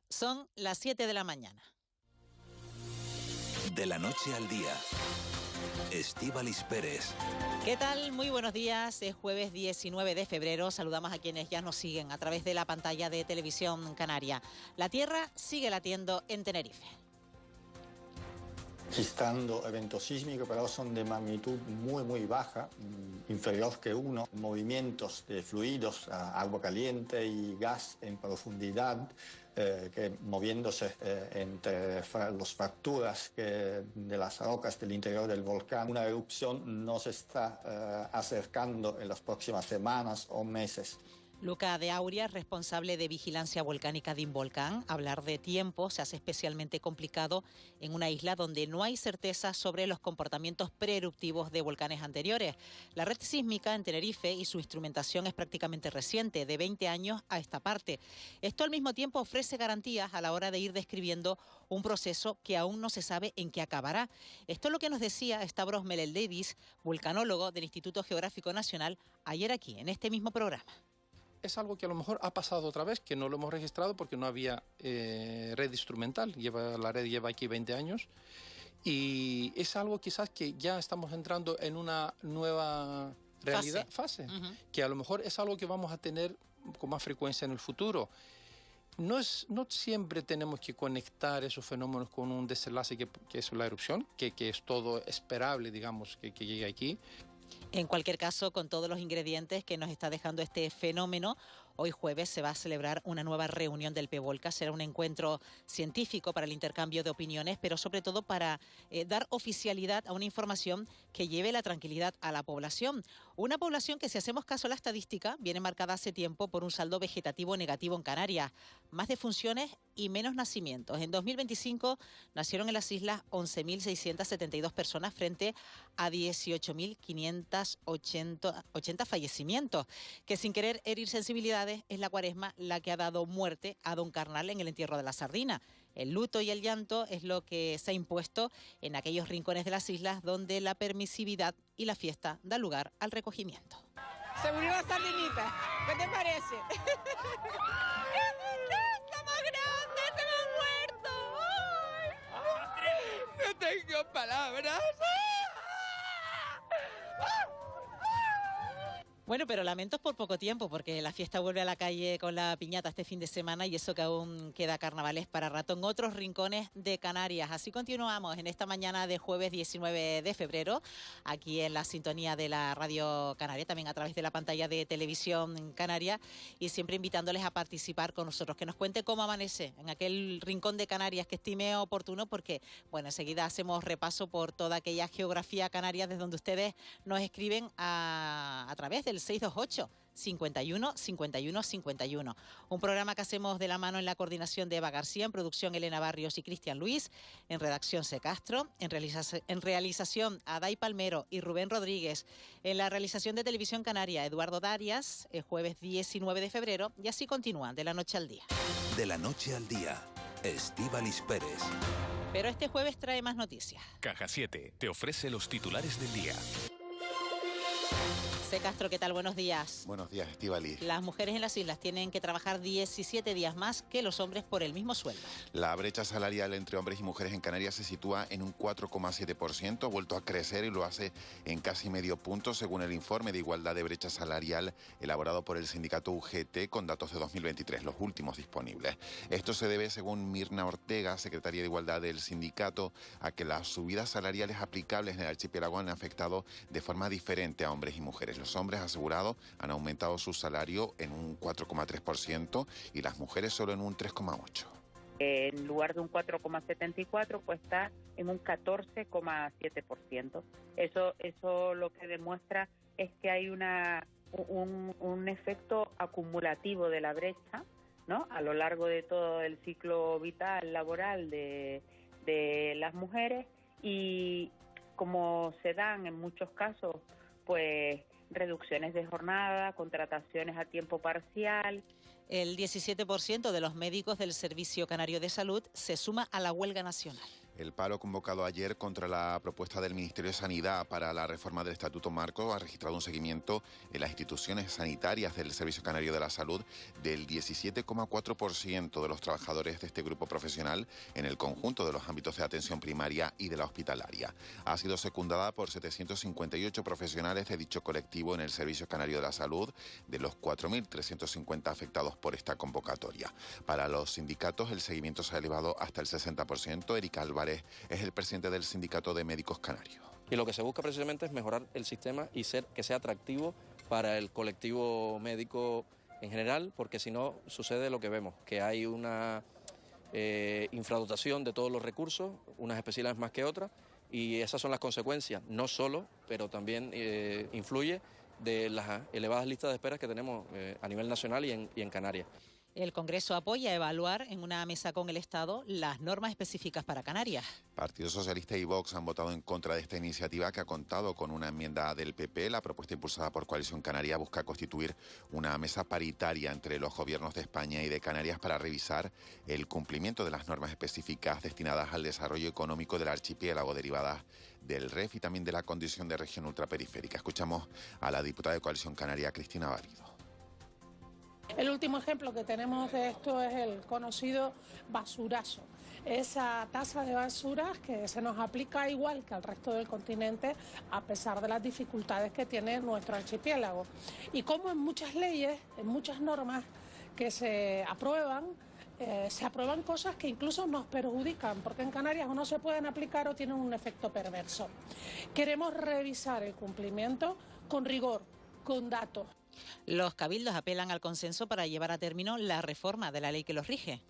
Son las 7 de la mañana. De la noche al día, Estíbaliz Pérez. ¿Qué tal? Muy buenos días. Es jueves 19 de febrero. Saludamos a quienes ya nos siguen a través de la pantalla de Televisión Canaria. La tierra sigue latiendo en Tenerife. Registrando eventos sísmicos, pero son de magnitud muy baja, inferior que 1. Movimientos de fluidos, agua caliente y gas en profundidad, que moviéndose entre las fracturas de las rocas del interior del volcán. Una erupción nos está acercando en las próximas semanas o meses. Luca de Auria, responsable de vigilancia volcánica de Involcán. Hablar de tiempo se hace especialmente complicado en una isla donde no hay certeza sobre los comportamientos preeruptivos de volcanes anteriores. La red sísmica en Tenerife y su instrumentación es prácticamente reciente, de 20 años a esta parte. Esto al mismo tiempo ofrece garantías a la hora de ir describiendo un proceso que aún no se sabe en qué acabará. Esto es lo que nos decía Stavros Meleldidis, vulcanólogo del Instituto Geográfico Nacional, ayer aquí, en este mismo programa. Es algo que a lo mejor ha pasado otra vez, que no lo hemos registrado porque no había red instrumental. La red lleva aquí 20 años y es algo quizás que ya estamos entrando en una nueva fase. Que a lo mejor es algo que vamos a tener con más frecuencia en el futuro. No siempre tenemos que conectar esos fenómenos con un desenlace que es la erupción, que es todo esperable, digamos, que llegue aquí. En cualquier caso, con todos los ingredientes que nos está dejando este fenómeno, hoy jueves se va a celebrar una nueva reunión del PEVOLCA. Será un encuentro científico para el intercambio de opiniones, pero sobre todo para dar oficialidad a una información que lleve la tranquilidad a la población. Una población que, si hacemos caso a la estadística, viene marcada hace tiempo por un saldo vegetativo negativo en Canarias. Más defunciones y menos nacimientos. En 2025 nacieron en las islas 11.672 personas frente a 18.580 fallecimientos, que sin querer herir sensibilidades es la Cuaresma la que ha dado muerte a don Carnal en el entierro de la sardina. El luto y el llanto es lo que se ha impuesto en aquellos rincones de las islas donde la permisividad y la fiesta da lugar al recogimiento. Se murió la sardinita, ¿qué te parece? No tengo palabras. Bueno, pero lamentos por poco tiempo, porque la fiesta vuelve a la calle con la piñata este fin de semana y eso que aún queda carnavales para rato en otros rincones de Canarias. Así continuamos en esta mañana de jueves 19 de febrero, aquí en la sintonía de la Radio Canaria, también a través de la pantalla de Televisión Canaria, y siempre invitándoles a participar con nosotros, que nos cuente cómo amanece en aquel rincón de Canarias que estime oportuno, porque, bueno, enseguida hacemos repaso por toda aquella geografía canaria desde donde ustedes nos escriben a través del 628 51 51 51. Un programa que hacemos de la mano en la coordinación de Eva García, en producción Elena Barrios y Cristian Luis, en redacción C. Castro, en realización Aday Palmero y Rubén Rodríguez, en la realización de Televisión Canaria Eduardo Darias, el jueves 19 de febrero, y así continúan de la noche al día. De la noche al día, Estíbaliz Pérez. Pero este jueves trae más noticias. Caja 7 te ofrece los titulares del día. C. Castro, ¿qué tal? Buenos días. Buenos días, Estíbaliz. Las mujeres en las islas tienen que trabajar 17 días más que los hombres por el mismo sueldo. La brecha salarial entre hombres y mujeres en Canarias se sitúa en un 4,7%, ha vuelto a crecer y lo hace en casi medio punto, según el informe de igualdad de brecha salarial elaborado por el sindicato UGT con datos de 2023, los últimos disponibles. Esto se debe, según Mirna Ortega, secretaria de Igualdad del sindicato, a que las subidas salariales aplicables en el archipiélago han afectado de forma diferente a hombres y mujeres. Los hombres asegurados han aumentado su salario en un 4,3% y las mujeres solo en un 3,8%. En lugar de un 4,74, pues está en un 14,7%. Eso lo que demuestra es que hay un efecto acumulativo de la brecha, ¿no?, a lo largo de todo el ciclo vital laboral de las mujeres, y como se dan en muchos casos, pues reducciones de jornada, contrataciones a tiempo parcial. El 17% de los médicos del Servicio Canario de Salud se suma a la huelga nacional. El paro convocado ayer contra la propuesta del Ministerio de Sanidad para la reforma del Estatuto Marco ha registrado un seguimiento en las instituciones sanitarias del Servicio Canario de la Salud del 17,4% de los trabajadores de este grupo profesional en el conjunto de los ámbitos de atención primaria y de la hospitalaria. Ha sido secundada por 758 profesionales de dicho colectivo en el Servicio Canario de la Salud, de los 4.350 afectados por esta convocatoria. Para los sindicatos, el seguimiento se ha elevado hasta el 60%. Erika Álvarez es el presidente del Sindicato de Médicos Canarios. Y lo que se busca precisamente es mejorar el sistema y que sea atractivo para el colectivo médico en general, porque si no sucede lo que vemos, que hay una infradotación de todos los recursos, unas especialidades más que otras, y esas son las consecuencias, no solo, pero también influye de las elevadas listas de esperas que tenemos a nivel nacional y en Canarias. El Congreso apoya evaluar en una mesa con el Estado las normas específicas para Canarias. Partido Socialista y Vox han votado en contra de esta iniciativa, que ha contado con una enmienda del PP. La propuesta impulsada por Coalición Canaria busca constituir una mesa paritaria entre los gobiernos de España y de Canarias para revisar el cumplimiento de las normas específicas destinadas al desarrollo económico del archipiélago, derivadas del REF y también de la condición de región ultraperiférica. Escuchamos a la diputada de Coalición Canaria, Cristina Válido. El último ejemplo que tenemos de esto es el conocido basurazo, esa tasa de basuras que se nos aplica igual que al resto del continente a pesar de las dificultades que tiene nuestro archipiélago. Y como en muchas leyes, en muchas normas que se aprueban cosas que incluso nos perjudican, porque en Canarias o no se pueden aplicar o tienen un efecto perverso. Queremos revisar el cumplimiento con rigor, con datos. Los cabildos apelan al consenso para llevar a término la reforma de la ley que los rige.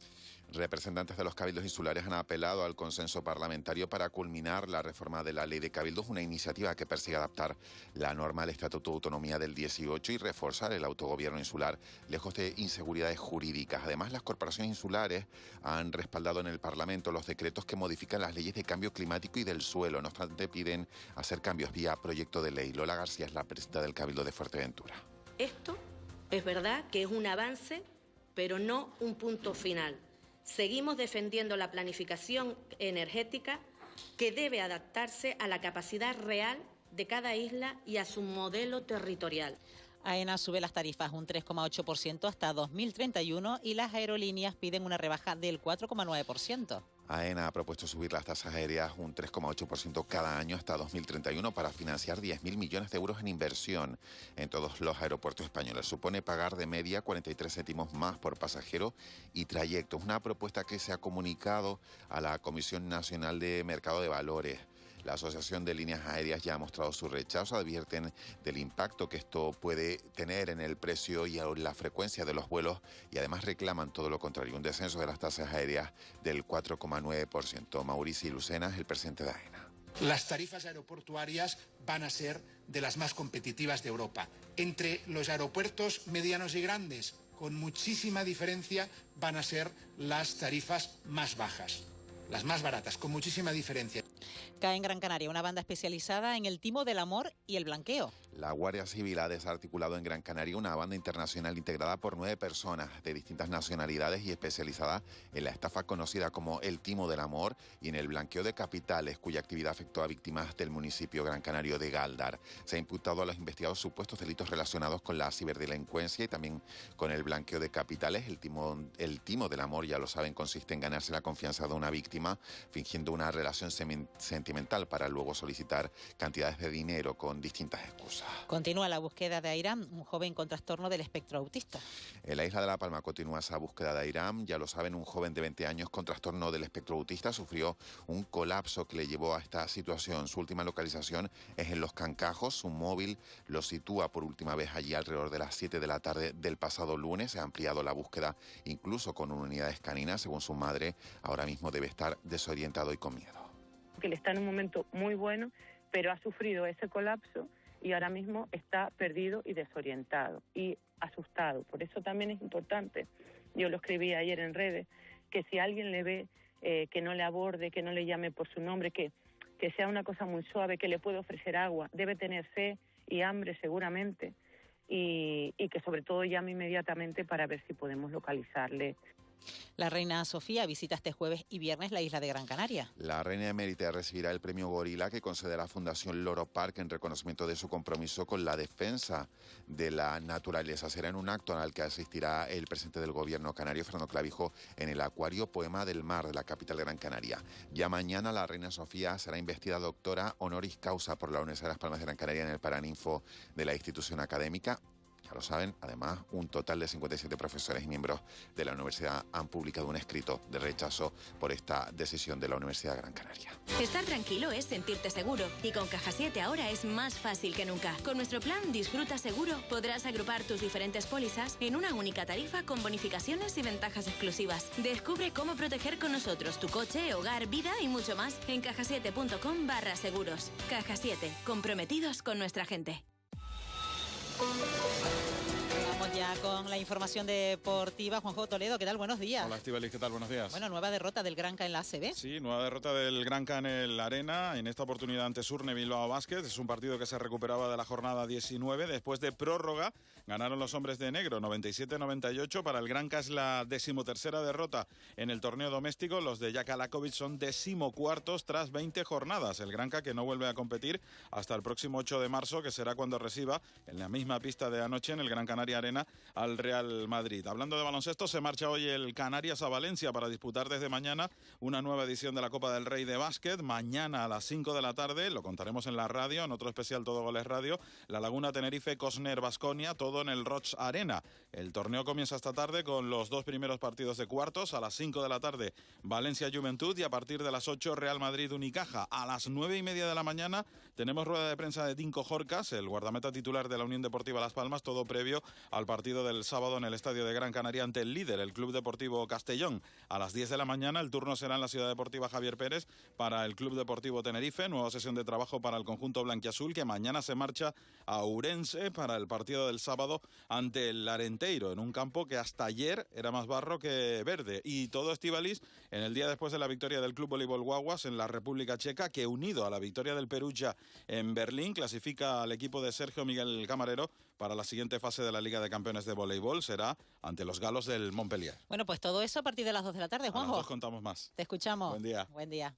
Representantes de los cabildos insulares han apelado al consenso parlamentario para culminar la reforma de la ley de cabildos, una iniciativa que persigue adaptar la norma al Estatuto de Autonomía del 18 y reforzar el autogobierno insular, lejos de inseguridades jurídicas. Además, las corporaciones insulares han respaldado en el Parlamento los decretos que modifican las leyes de cambio climático y del suelo. No obstante, piden hacer cambios vía proyecto de ley. Lola García es la presidenta del Cabildo de Fuerteventura. Esto es verdad que es un avance, pero no un punto final. Seguimos defendiendo la planificación energética que debe adaptarse a la capacidad real de cada isla y a su modelo territorial. AENA sube las tarifas un 3,8% hasta 2031 y las aerolíneas piden una rebaja del 4,9%. AENA ha propuesto subir las tasas aéreas un 3,8% cada año hasta 2031 para financiar 10.000 millones de euros en inversión en todos los aeropuertos españoles. Supone pagar de media 43 céntimos más por pasajero y trayecto. Es una propuesta que se ha comunicado a la Comisión Nacional de Mercado de Valores. La Asociación de Líneas Aéreas ya ha mostrado su rechazo, advierten del impacto que esto puede tener en el precio y en la frecuencia de los vuelos y además reclaman todo lo contrario, un descenso de las tasas aéreas del 4,9%. Mauricio Lucena es el presidente de AENA. Las tarifas aeroportuarias van a ser de las más competitivas de Europa. Entre los aeropuertos medianos y grandes, con muchísima diferencia, van a ser las tarifas más bajas. Las más baratas, con muchísima diferencia. Cae en Gran Canaria una banda especializada en el timo del amor y el blanqueo. La Guardia Civil ha desarticulado en Gran Canaria una banda internacional integrada por 9 personas de distintas nacionalidades y especializada en la estafa conocida como el timo del amor y en el blanqueo de capitales, cuya actividad afectó a víctimas del municipio gran canario de Gáldar. Se ha imputado a los investigados supuestos delitos relacionados con la ciberdelincuencia y también con el blanqueo de capitales. El timo del amor, ya lo saben, consiste en ganarse la confianza de una víctima fingiendo una relación sentimental para luego solicitar cantidades de dinero con distintas excusas. Continúa la búsqueda de Airam, un joven con trastorno del espectro autista. En la isla de La Palma continúa esa búsqueda de Airam. Ya lo saben, un joven de 20 años con trastorno del espectro autista sufrió un colapso que le llevó a esta situación. Su última localización es en Los Cancajos. Su móvil lo sitúa por última vez allí alrededor de las 7 de la tarde del pasado lunes. Se ha ampliado la búsqueda incluso con unidades caninas. Según su madre, ahora mismo debe estar desorientado y con miedo. Que él está en un momento muy bueno, pero ha sufrido ese colapso y ahora mismo está perdido y desorientado y asustado. Por eso también es importante, yo lo escribí ayer en redes, que si alguien le ve, que no le aborde, que no le llame por su nombre, que sea una cosa muy suave, que le puede ofrecer agua, debe tener sed y hambre seguramente y que sobre todo llame inmediatamente para ver si podemos localizarle. La reina Sofía visita este jueves y viernes la isla de Gran Canaria. La reina emérita recibirá el premio Gorila que concede la Fundación Loro Park en reconocimiento de su compromiso con la defensa de la naturaleza. Será en un acto al que asistirá el presidente del gobierno canario, Fernando Clavijo, en el Acuario Poema del Mar de la capital Gran Canaria. Ya mañana la reina Sofía será investida doctora honoris causa por la Universidad de Las Palmas de Gran Canaria en el Paraninfo de la institución académica. Ya lo saben, además, un total de 57 profesores y miembros de la universidad han publicado un escrito de rechazo por esta decisión de la Universidad de Gran Canaria. Estar tranquilo es sentirte seguro y con Caja 7 ahora es más fácil que nunca. Con nuestro plan Disfruta Seguro podrás agrupar tus diferentes pólizas en una única tarifa con bonificaciones y ventajas exclusivas. Descubre cómo proteger con nosotros tu coche, hogar, vida y mucho más en cajasiete.com/seguros. Caja 7, comprometidos con nuestra gente. Vamos ya con la información deportiva. Juanjo Toledo, ¿qué tal? Buenos días. Hola, Estíbaliz, ¿qué tal? Buenos días. Bueno, nueva derrota del Granca en la ACB. Sí, nueva derrota del Granca en el Arena, en esta oportunidad ante Surne Bilbao Basket. Es un partido que se recuperaba de la jornada 19. Después de prórroga, ganaron los hombres de negro, 97-98. Para el Granca es la 13ª derrota en el torneo doméstico. Los de Jaka Lakovic son 14º tras 20 jornadas. El Granca que no vuelve a competir hasta el próximo 8 de marzo, que será cuando reciba en la misma pista de anoche en el Gran Canaria Arena al Real Madrid. Hablando de baloncesto, se marcha hoy el Canarias a Valencia para disputar desde mañana una nueva edición de la Copa del Rey de Básquet. Mañana a las 5 de la tarde, lo contaremos en la radio, en otro especial Todo Goles Radio, La Laguna Tenerife, Cosner Baskonia, todo en el Roig Arena. El torneo comienza esta tarde con los 2 primeros partidos de cuartos. A las 5 de la tarde, Valencia Juventud, y a partir de las 8, Real Madrid Unicaja. A las 9:30 de la mañana tenemos rueda de prensa de Dinko Jorcas, el guardameta titular de la Unión Deportiva Las Palmas, todo previo al partido del sábado en el estadio de Gran Canaria ante el líder, el Club Deportivo Castellón. A las 10 de la mañana el turno será en la Ciudad Deportiva Javier Pérez para el Club Deportivo Tenerife, nueva sesión de trabajo para el conjunto blanquiazul, que mañana se marcha a Ourense para el partido del sábado ante el Arenteiro, en un campo que hasta ayer era más barro que verde. Y todo, Estíbaliz, en el día después de la victoria del Club Voleibol Guaguas en la República Checa, que unido a la victoria del Perugia en Berlín, clasifica al equipo de Sergio Miguel Camarero para la siguiente fase de la Liga de Campeones de Voleibol. Será ante los galos del Montpellier. Bueno, pues todo eso a partir de las 2 de la tarde, Juanjo. A las 2 contamos más. Te escuchamos. Buen día. Buen día.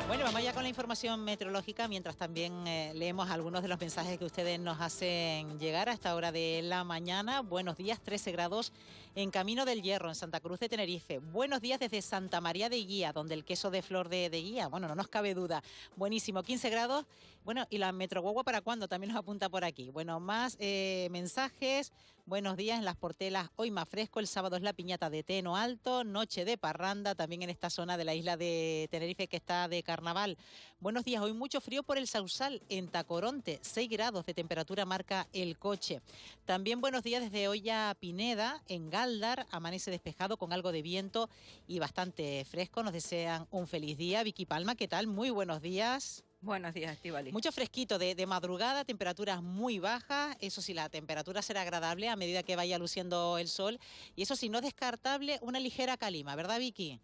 Bueno, vamos ya con la información meteorológica, mientras también leemos algunos de los mensajes que ustedes nos hacen llegar a esta hora de la mañana. Buenos días, 13 grados en Camino del Hierro, en Santa Cruz de Tenerife. Buenos días desde Santa María de Guía, donde el queso de flor de Guía, bueno, no nos cabe duda. Buenísimo, 15 grados. Bueno, ¿y la Metroguagua para cuándo? También nos apunta por aquí. Bueno, más mensajes. Buenos días en Las Portelas, hoy más fresco, el sábado es la piñata de Teno Alto, noche de parranda, también en esta zona de la isla de Tenerife que está de carnaval. Buenos días, hoy mucho frío por el Sausal, en Tacoronte, 6 grados de temperatura marca el coche. También buenos días desde Olla Pineda, en Galdar, amanece despejado con algo de viento y bastante fresco, nos desean un feliz día. Vicky Palma, ¿qué tal? Muy buenos días. Buenos días, Estíbaliz. Mucho fresquito de madrugada, temperaturas muy bajas. Eso sí, la temperatura será agradable a medida que vaya luciendo el sol. Y eso sí, no descartable una ligera calima, ¿verdad, Vicky?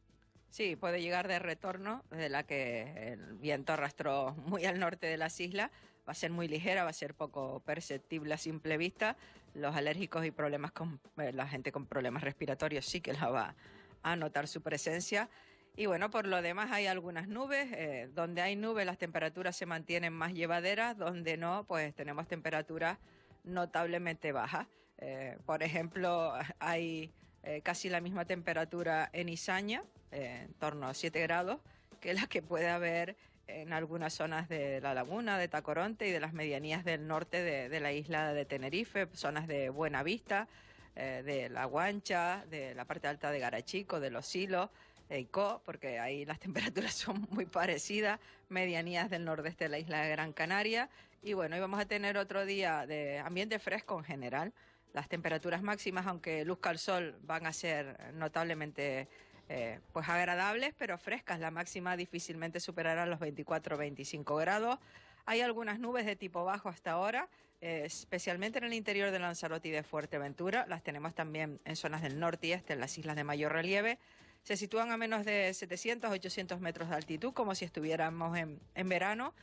Sí, puede llegar de retorno, de la que el viento arrastró muy al norte de las islas. Va a ser muy ligera, va a ser poco perceptible a simple vista. Los alérgicos y problemas con la gente con problemas respiratorios sí que la va a notar su presencia. Y bueno, por lo demás hay algunas nubes. Donde hay nubes las temperaturas se mantienen más llevaderas, donde no, pues tenemos temperaturas notablemente bajas. Por ejemplo, hay casi la misma temperatura en Izaña, en torno a 7 grados, que la que puede haber en algunas zonas de La Laguna, de Tacoronte y de las medianías del norte de la isla de Tenerife, zonas de Buenavista, de La Guancha, de la parte alta de Garachico, de Los Hilos, porque ahí las temperaturas son muy parecidas, medianías del nordeste de la isla de Gran Canaria. Y bueno, hoy vamos a tener otro día de ambiente fresco en general. Las temperaturas máximas, aunque luzca el sol, van a ser notablemente pues agradables, pero frescas. La máxima difícilmente superará los 24 o 25 grados. Hay algunas nubes de tipo bajo hasta ahora, especialmente en el interior de Lanzarote y de Fuerteventura. Las tenemos también en zonas del norte y este, en las islas de mayor relieve. Se sitúan a menos de 700, 800 metros de altitud, como si estuviéramos en verano.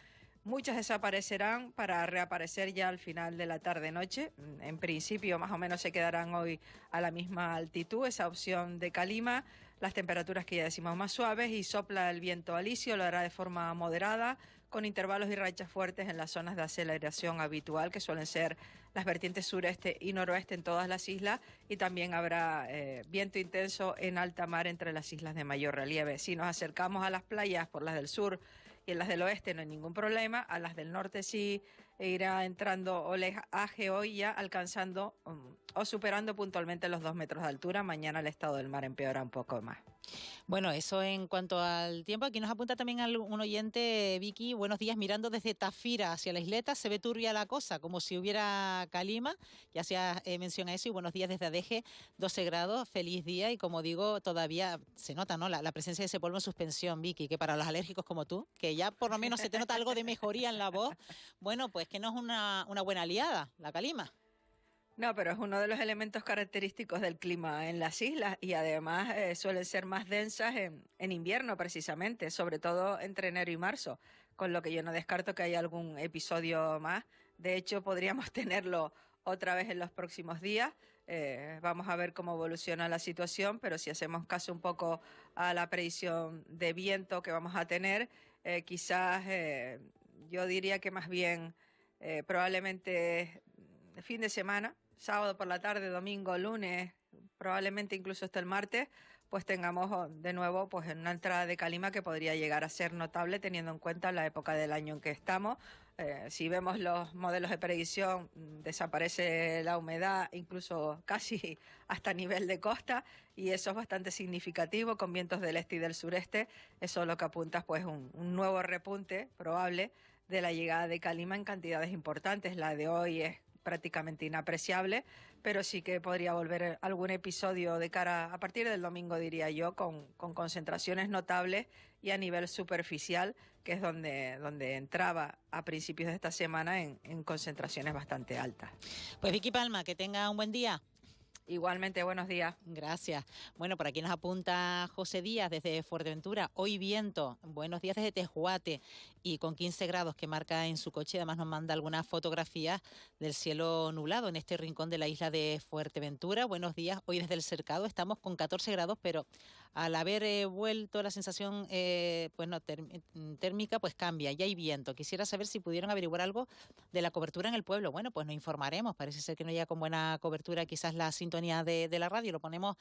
Muchas desaparecerán para reaparecer ya al final de la tarde-noche. En principio, más o menos se quedarán hoy a la misma altitud, esa opción de calima. Las temperaturas que ya decimos más suaves y sopla el viento alisio, lo hará de forma moderada, con intervalos y rachas fuertes en las zonas de aceleración habitual, que suelen ser las vertientes sureste y noroeste en todas las islas, y también habrá viento intenso en alta mar entre las islas de mayor relieve. Si nos acercamos a las playas por las del sur y en las del oeste no hay ningún problema, a las del norte sí irá entrando oleaje hoy ya alcanzando o superando puntualmente los 2 metros de altura. Mañana el estado del mar empeora un poco más. Bueno, eso en cuanto al tiempo. Aquí nos apunta también un oyente, Vicky, buenos días, mirando desde Tafira hacia la isleta, se ve turbia la cosa, como si hubiera calima, ya hacía mención a eso, y buenos días desde Adeje, 12 grados, feliz día, y como digo, todavía se nota, ¿no?, la presencia de ese polvo en suspensión, Vicky, que para los alérgicos como tú, que ya por lo menos se te nota algo de mejoría en la voz, bueno, pues que no es una buena aliada, la calima. No, pero es uno de los elementos característicos del clima en las islas y además suelen ser más densas en invierno precisamente, sobre todo entre enero y marzo, con lo que yo no descarto que haya algún episodio más. De hecho, podríamos tenerlo otra vez en los próximos días. Vamos a ver cómo evoluciona la situación, pero si hacemos caso un poco a la predicción de viento que vamos a tener, quizás yo diría que más bien probablemente fin de semana, sábado por la tarde, domingo, lunes, probablemente incluso hasta el martes, pues tengamos de nuevo pues una entrada de calima que podría llegar a ser notable teniendo en cuenta la época del año en que estamos. Si vemos los modelos de predicción, desaparece la humedad incluso casi hasta nivel de costa, y eso es bastante significativo con vientos del este y del sureste. Eso es lo que apunta pues un nuevo repunte probable de la llegada de calima en cantidades importantes. La de hoy es prácticamente inapreciable, pero sí que podría volver algún episodio de cara a partir del domingo, diría yo, con concentraciones notables y a nivel superficial, que es donde entraba a principios de esta semana en concentraciones bastante altas. Pues Vicky Palma, que tenga un buen día. Igualmente, buenos días. Gracias. Bueno, por aquí nos apunta José Díaz desde Fuerteventura. Hoy viento. Buenos días desde Tejuate. Y con 15 grados que marca en su coche. Además nos manda algunas fotografías del cielo nublado en este rincón de la isla de Fuerteventura. Buenos días. Hoy desde el Cercado estamos con 14 grados, pero al haber vuelto la sensación térmica, pues cambia. Ya hay viento. Quisiera saber si pudieron averiguar algo de la cobertura en el pueblo. Bueno, pues nos informaremos. Parece ser que no llega con buena cobertura quizás la sintonía de la radio. Lo ponemos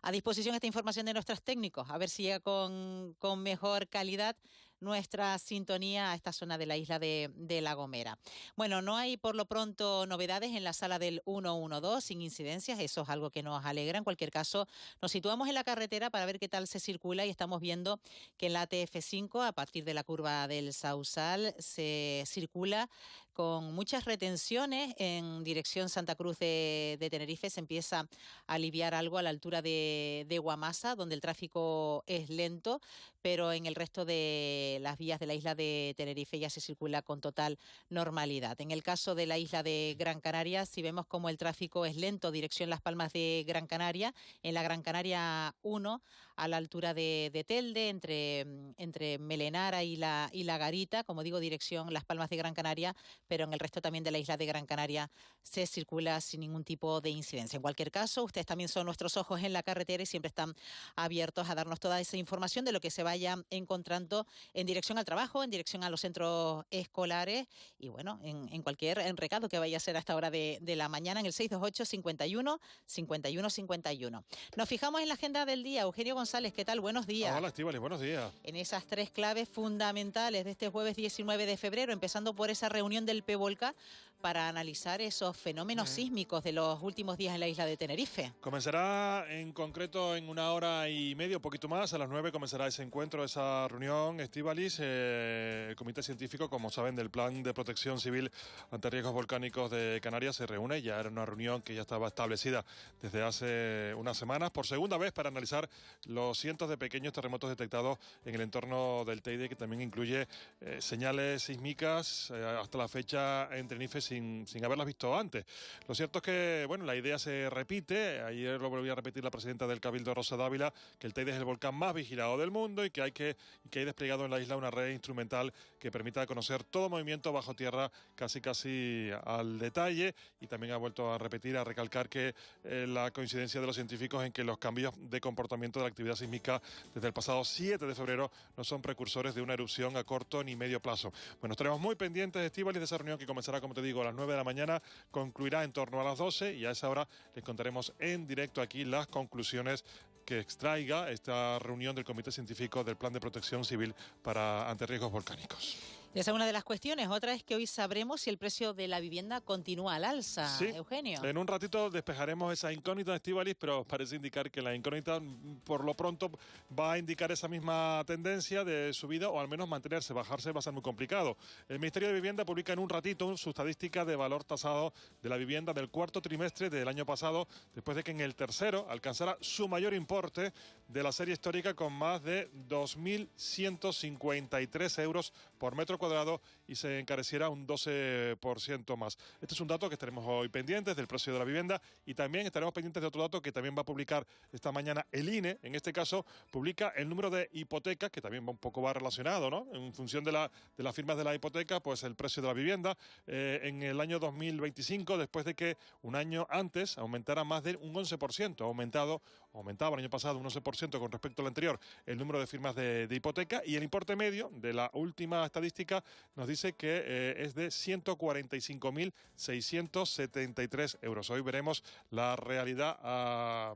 a disposición esta información de nuestros técnicos, a ver si llega con mejor calidad nuestra sintonía a esta zona de la isla de La Gomera. Bueno, no hay por lo pronto novedades en la sala del 112, sin incidencias, eso es algo que nos alegra. En cualquier caso, nos situamos en la carretera para ver qué tal se circula y estamos viendo que en la TF5, a partir de la curva del Sausal, se circula con muchas retenciones en dirección Santa Cruz de Tenerife. Se empieza a aliviar algo a la altura de Guamasa, donde el tráfico es lento, pero en el resto de las vías de la isla de Tenerife ya se circula con total normalidad. En el caso de la isla de Gran Canaria, si vemos como el tráfico es lento, dirección Las Palmas de Gran Canaria, en la Gran Canaria 1, a la altura de Telde, entre Melenara y la Garita, como digo, dirección Las Palmas de Gran Canaria, pero en el resto también de la isla de Gran Canaria se circula sin ningún tipo de incidencia. En cualquier caso, ustedes también son nuestros ojos en la carretera y siempre están abiertos a darnos toda esa información de lo que se vaya encontrando en dirección al trabajo, en dirección a los centros escolares y bueno, en cualquier recado que vaya a ser a esta hora de la mañana en el 628 51 51 51. Nos fijamos en la agenda del día. Eugenio González, ¿qué tal? Buenos días. Hola, Estíbaliz, buenos días. En esas 3 claves fundamentales de este jueves 19 de febrero, empezando por esa reunión del PVOLCA para analizar esos fenómenos sísmicos de los últimos días en la isla de Tenerife. Comenzará en concreto en 1 hora y media, un poquito más. A las 9 comenzará ese encuentro, esa reunión, Estíbaliz. El Comité Científico, como saben, del Plan de Protección Civil ante Riesgos Volcánicos de Canarias se reúne. Ya era una reunión que ya estaba establecida desde hace unas semanas, por segunda vez, para analizar los cientos de pequeños terremotos detectados en el entorno del Teide, que también incluye señales sísmicas hasta la fecha en Tenerife sin haberlas visto antes. Lo cierto es que, bueno, la idea se repite. Ayer lo volvió a repetir la presidenta del Cabildo, Rosa Dávila, que el Teide es el volcán más vigilado del mundo y que hay desplegado en la isla una red instrumental que permita conocer todo movimiento bajo tierra casi al detalle. Y también ha vuelto a repetir, a recalcar que la coincidencia de los científicos en que los cambios de comportamiento de la actividad sísmica desde el pasado 7 de febrero no son precursores de una erupción a corto ni medio plazo. Bueno, estaremos muy pendientes, Estíbaliz, de esa reunión que comenzará, como te digo, a las 9 de la mañana, concluirá en torno a las 12 y a esa hora les contaremos en directo aquí las conclusiones que extraiga esta reunión del Comité Científico del Plan de Protección Civil ante riesgos volcánicos. Esa es una de las cuestiones. Otra es que hoy sabremos si el precio de la vivienda continúa al alza, sí. Eugenio. En un ratito despejaremos esa incógnita, Estíbaliz, pero parece indicar que la incógnita por lo pronto va a indicar esa misma tendencia de subida o al menos mantenerse. Bajarse va a ser muy complicado. El Ministerio de Vivienda publica en un ratito su estadística de valor tasado de la vivienda del cuarto trimestre del año pasado, después de que en el tercero alcanzara su mayor importe de la serie histórica con más de 2.153 euros por metro cuadrado y se encareciera un 12% más. Este es un dato que estaremos hoy pendientes del precio de la vivienda y también estaremos pendientes de otro dato que también va a publicar esta mañana el INE. En este caso publica el número de hipotecas, que también va relacionado, ¿no? En función de las firmas de la hipoteca, pues el precio de la vivienda en el año 2025, después de que un año antes aumentara más de un 11%. Aumentaba el año pasado un 11% con respecto al anterior el número de firmas de hipoteca, y el importe medio de la última estadística nos dice que es de 145.673 euros. Hoy veremos la realidad a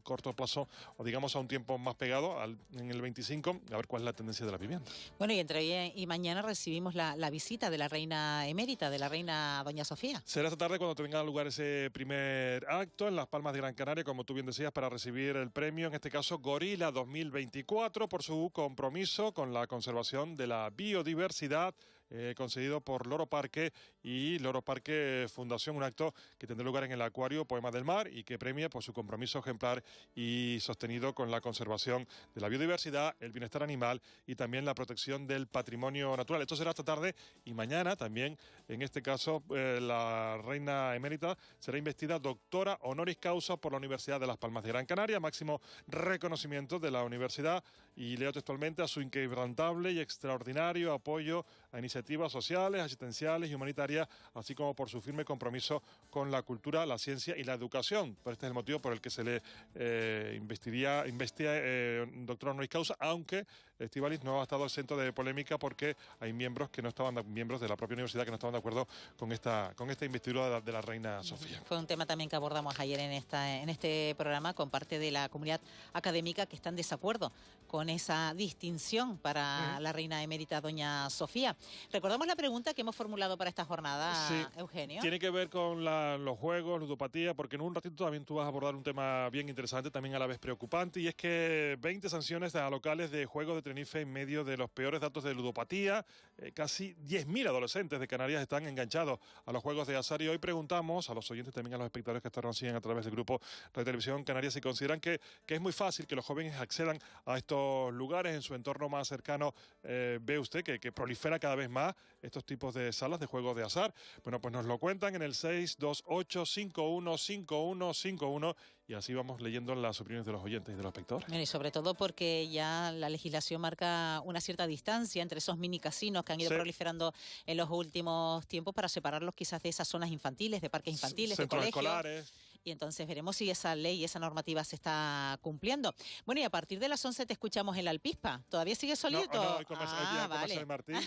corto plazo, o digamos a un tiempo más pegado en el 25, a ver cuál es la tendencia de la vivienda. Bueno, y entre hoy y mañana recibimos la visita de la reina emérita, de la reina doña Sofía. Será esta tarde cuando tenga lugar ese primer acto en Las Palmas de Gran Canaria, como tú bien decías, para recibir el premio, en este caso Gorila 2024, por su compromiso con la conservación de la biodiversidad, concedido por Loro Parque y Loro Parque Fundación, un acto que tendrá lugar en el Acuario Poemas del Mar y que premia por su compromiso ejemplar y sostenido con la conservación de la biodiversidad, el bienestar animal y también la protección del patrimonio natural. Esto será esta tarde y mañana también, en este caso, la reina emérita será investida doctora honoris causa por la Universidad de Las Palmas de Gran Canaria, máximo reconocimiento de la universidad, y leo textualmente: a su inquebrantable y extraordinario apoyo a iniciativas sociales, asistenciales y humanitarias, así como por su firme compromiso con la cultura, la ciencia y la educación. Pero este es el motivo por el que se le investiga doctor honoris causa, aunque Estíbaliz no ha estado exento de polémica porque hay miembros de la propia universidad que no estaban de acuerdo con esta investidura de la reina Sofía. Fue un tema también que abordamos ayer en este programa con parte de la comunidad académica, que está en desacuerdo con esa distinción para la reina emérita doña Sofía. Recordamos la pregunta que hemos formulado para esta jornada, sí, Eugenio. Tiene que ver con los juegos, ludopatía, porque en un ratito también tú vas a abordar un tema bien interesante, también a la vez preocupante, y es que 20 sanciones a locales de juegos de Tenerife en medio de los peores datos de ludopatía. Casi 10.000 adolescentes de Canarias están enganchados a los juegos de azar, y hoy preguntamos a los oyentes, también a los espectadores que nos siguen a través del grupo Radio Televisión Canarias, si consideran que es muy fácil que los jóvenes accedan a estos lugares en su entorno más cercano. ¿Ve usted que prolifera cada vez más estos tipos de salas de juegos de azar? Bueno, pues nos lo cuentan en el 628-515151, y así vamos leyendo las opiniones de los oyentes y de los espectadores. Y sobre todo porque ya la legislación marca una cierta distancia entre esos mini casinos que han ido proliferando en los últimos tiempos, para separarlos quizás de esas zonas infantiles, de parques infantiles, centros de colegios escolares. Y entonces veremos si esa ley y esa normativa se está cumpliendo. Bueno, y a partir de las 11 te escuchamos en la Alpispa. ¿Todavía sigue solito? No, vale. Mercedes Martín,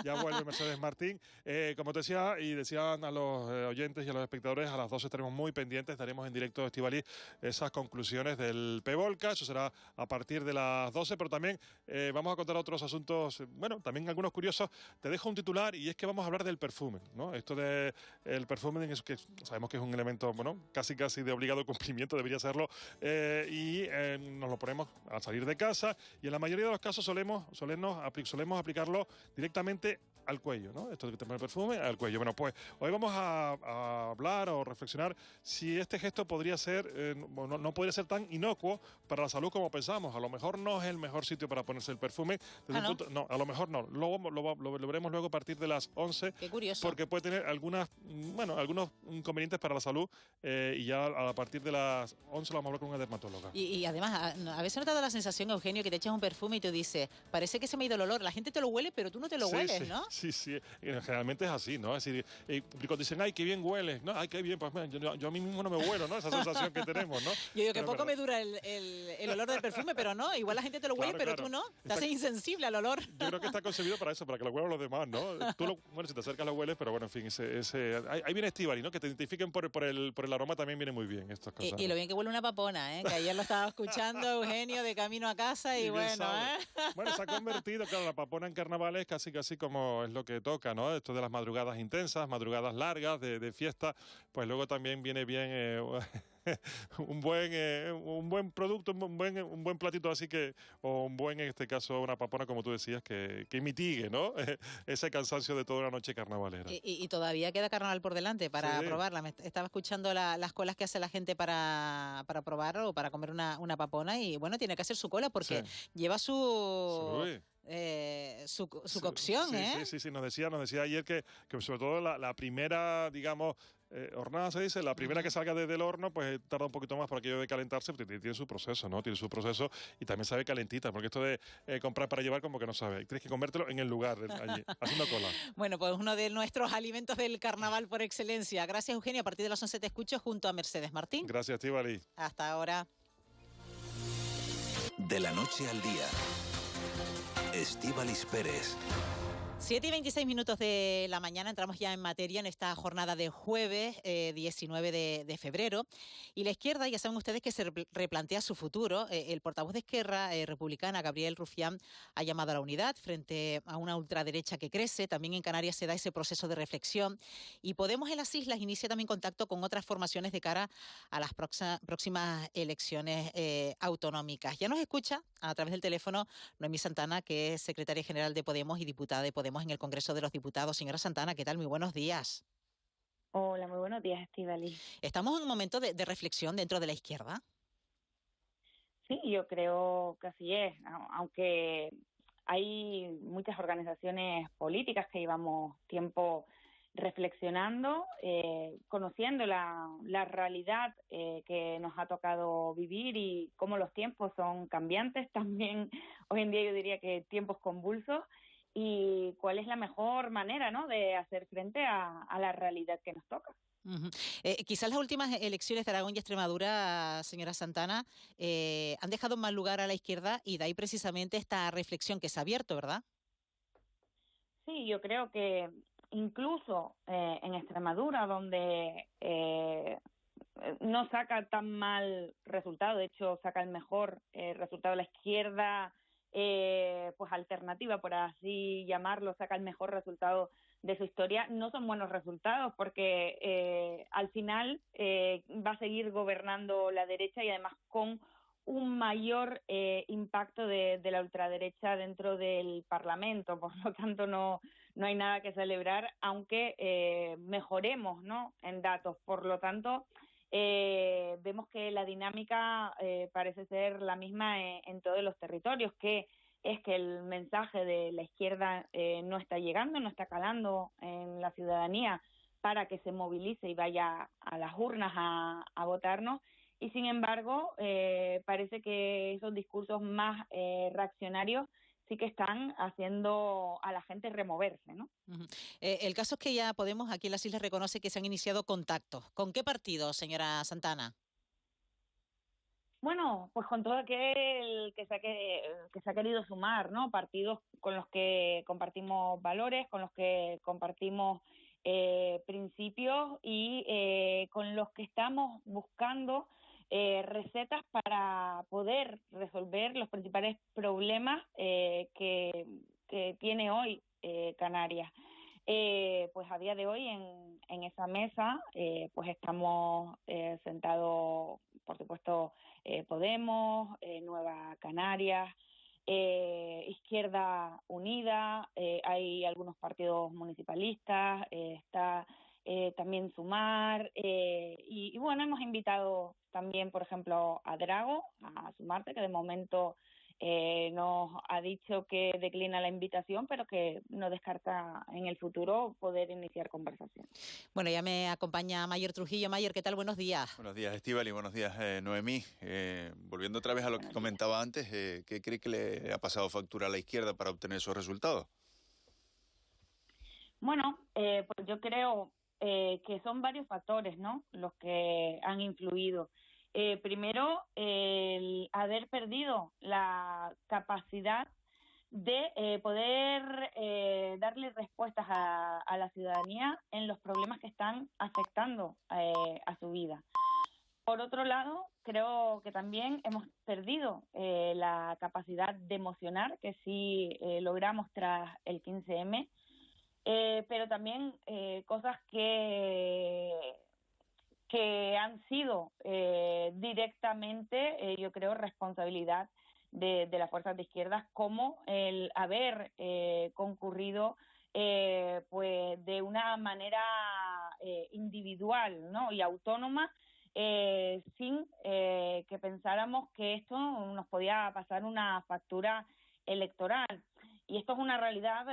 ya vuelve Mercedes Martín. Como te decía, y decían a los oyentes y a los espectadores, a las 12 estaremos muy pendientes, daremos en directo, Estíbaliz, esas conclusiones del PEVOLCA. Eso será a partir de las 12, pero también vamos a contar otros asuntos, bueno, también algunos curiosos. Te dejo un titular, y es que vamos a hablar del perfume, ¿no? Esto del perfume, que sabemos que es un elemento, bueno, casi de obligado cumplimiento, debería serlo, y nos lo ponemos al salir de casa, y en la mayoría de los casos solemos aplicarlo directamente al cuello, ¿no? Esto que te pone el perfume al cuello. Bueno, pues hoy vamos a hablar o reflexionar si este gesto podría ser, no podría ser tan inocuo para la salud como pensamos. A lo mejor no es el mejor sitio para ponerse el perfume. No, a lo mejor no. Lo veremos luego a partir de las 11. Qué curioso. Porque puede tener algunos inconvenientes para la salud y ya a partir de las 11 lo vamos a hablar con una dermatóloga. Y además, a veces he notado la sensación, Eugenio, que te echas un perfume y tú dices, parece que se me ha ido el olor. La gente te lo huele, pero tú no te lo hueles, ¿no? Sí. Generalmente es así, ¿no? Es decir, cuando dicen, ay, qué bien hueles, ¿no? Ay, qué bien, pues yo a mí mismo no me huelo, ¿no? Esa sensación que tenemos, ¿no? Yo digo que poco me dura el olor del perfume, pero no, igual la gente te lo huele, pero tú no. Te haces insensible al olor. Yo creo que está concebido para eso, para que lo huelan los demás, ¿no? Bueno, si te acercas lo hueles, pero bueno, en fin, ahí viene Estíbaliz, ¿no? Que te identifiquen por el aroma también viene muy bien estas cosas. Y lo bien que huele una papona, ¿eh? Que ayer lo estaba escuchando Eugenio de camino a casa y bueno, Bueno, se ha convertido, claro, la papona en carnavales casi como es lo que toca, ¿no? Esto de las madrugadas intensas, madrugadas largas de fiesta, pues luego también viene bien un buen producto, un buen platito así o un buen, en este caso, una papona, como tú decías, que mitigue, ¿no? Ese cansancio de toda una noche carnavalera. Y todavía queda carnaval por delante para probarla. Estaba escuchando las colas que hace la gente para probar o para comer una papona y bueno, tiene que hacer su cola porque lleva su cocción, ¿eh? Sí, nos decía ayer que sobre todo la primera, digamos, hornada se dice, la primera que salga desde el horno, pues tarda un poquito más por aquello de calentarse, porque tiene su proceso, ¿no? Tiene su proceso y también sabe calentita, porque esto de comprar para llevar como que no sabe. Tienes que comértelo en el lugar, allí, haciendo cola. Bueno, pues uno de nuestros alimentos del carnaval por excelencia. Gracias, Eugenio. A partir de las 11 te escucho junto a Mercedes Martín. Gracias, Estíbaliz. Hasta ahora. De la noche al día. Estíbaliz Pérez. 7:26 de la mañana, entramos ya en materia en esta jornada de jueves 19 de febrero. Y la izquierda, ya saben ustedes que se replantea su futuro. El portavoz de Esquerra Republicana, Gabriel Rufián, ha llamado a la unidad frente a una ultraderecha que crece. También en Canarias se da ese proceso de reflexión. Y Podemos en las islas inicia también contacto con otras formaciones de cara a las próximas elecciones autonómicas. Ya nos escucha a través del teléfono Noemí Santana, que es secretaria general de Podemos y diputada de Podemos en el Congreso de los Diputados. Señora Santana, ¿qué tal? Muy buenos días. Hola, muy buenos días, Estíbaliz. ¿Estamos en un momento de reflexión dentro de la izquierda? Sí, yo creo que así es, aunque hay muchas organizaciones políticas que llevamos tiempo reflexionando, conociendo la realidad que nos ha tocado vivir y cómo los tiempos son cambiantes, también hoy en día yo diría que tiempos convulsos, y cuál es la mejor manera, ¿no?, de hacer frente a la realidad que nos toca. Uh-huh. Quizás las últimas elecciones de Aragón y Extremadura, señora Santana, han dejado en mal lugar a la izquierda y de ahí precisamente esta reflexión que se ha abierto, ¿verdad? Sí, yo creo que incluso en Extremadura, donde no saca tan mal resultado, de hecho saca el mejor resultado la izquierda, pues alternativa, por así llamarlo, saca el mejor resultado de su historia. No son buenos resultados porque al final va a seguir gobernando la derecha y además con un mayor impacto de la ultraderecha dentro del Parlamento. Por lo tanto, no hay nada que celebrar, aunque mejoremos, ¿no?, en datos. Por lo tanto, vemos que la dinámica parece ser la misma en todos los territorios, que es que el mensaje de la izquierda no está llegando, no está calando en la ciudadanía para que se movilice y vaya a las urnas a votarnos. Y sin embargo, parece que esos discursos más reaccionarios sí que están haciendo a la gente removerse, ¿no? Uh-huh. El caso es que ya Podemos aquí en las islas reconoce que se han iniciado contactos. ¿Con qué partido, señora Santana? Bueno, pues con todo aquel que se ha querido sumar, ¿no? Partidos con los que compartimos valores, con los que compartimos principios y con los que estamos buscando recetas para poder resolver los principales problemas que tiene hoy Canarias. Pues a día de hoy en esa mesa pues estamos sentados, por supuesto, Podemos, Nueva Canarias, Izquierda Unida, hay algunos partidos municipalistas, está también Sumar, y bueno, hemos invitado también, por ejemplo, a Drago a sumarse, que de momento nos ha dicho que declina la invitación, pero que no descarta en el futuro poder iniciar conversación. Bueno, ya me acompaña Mayer Trujillo. Mayer, ¿qué tal? Buenos días. Buenos días, Estíbaliz, buenos días, Noemí. Volviendo otra vez a lo que comentaba antes, ¿qué cree que le ha pasado factura a la izquierda para obtener esos resultados? Bueno, pues yo creo que son varios factores, ¿no?, los que han influido. Primero, el haber perdido la capacidad de poder darle respuestas a la ciudadanía en los problemas que están afectando a su vida. Por otro lado, creo que también hemos perdido la capacidad de emocionar, que sí logramos tras el 15M, pero también cosas que han sido directamente, yo creo, responsabilidad de las fuerzas de izquierdas, como el haber concurrido pues de una manera individual, ¿no?, y autónoma, sin que pensáramos que esto nos podía pasar una factura electoral. Y esto es una realidad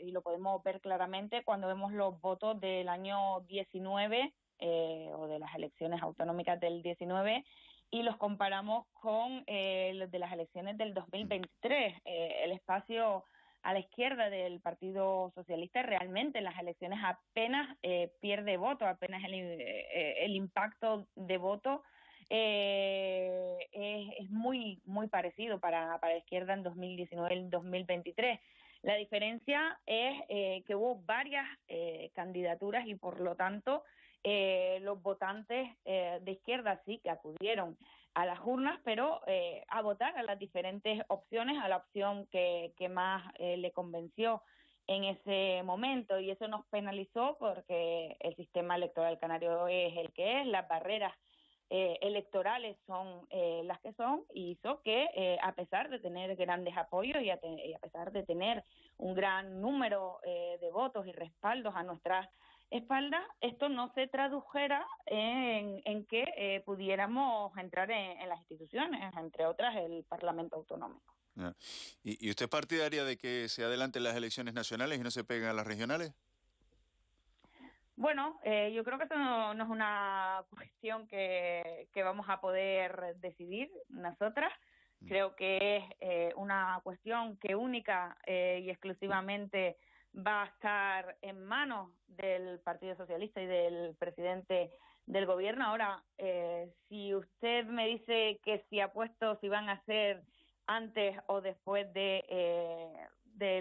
y lo podemos ver claramente cuando vemos los votos del año 19 o de las elecciones autonómicas del 19 y los comparamos con los de las elecciones del 2023. El espacio a la izquierda del Partido Socialista realmente en las elecciones apenas pierde voto, apenas el impacto de voto es muy parecido para la izquierda en 2019 y 2023. La diferencia es que hubo varias candidaturas y por lo tanto los votantes de izquierda sí que acudieron a las urnas, pero a votar a las diferentes opciones, a la opción que más le convenció en ese momento, y eso nos penalizó porque el sistema electoral canario es el que es, las barreras electorales son las que son, y hizo que a pesar de tener grandes apoyos y a pesar de tener un gran número de votos y respaldos a nuestras espaldas, esto no se tradujera en que pudiéramos entrar en las instituciones, entre otras el Parlamento Autonómico. ¿Y usted es partidaria de que se adelanten las elecciones nacionales y no se peguen a las regionales? Bueno, yo creo que eso no es una cuestión que vamos a poder decidir nosotras. Creo que es una cuestión que única y exclusivamente va a estar en manos del Partido Socialista y del presidente del gobierno. Ahora, si usted me dice que si apuesto si van a ser antes o después de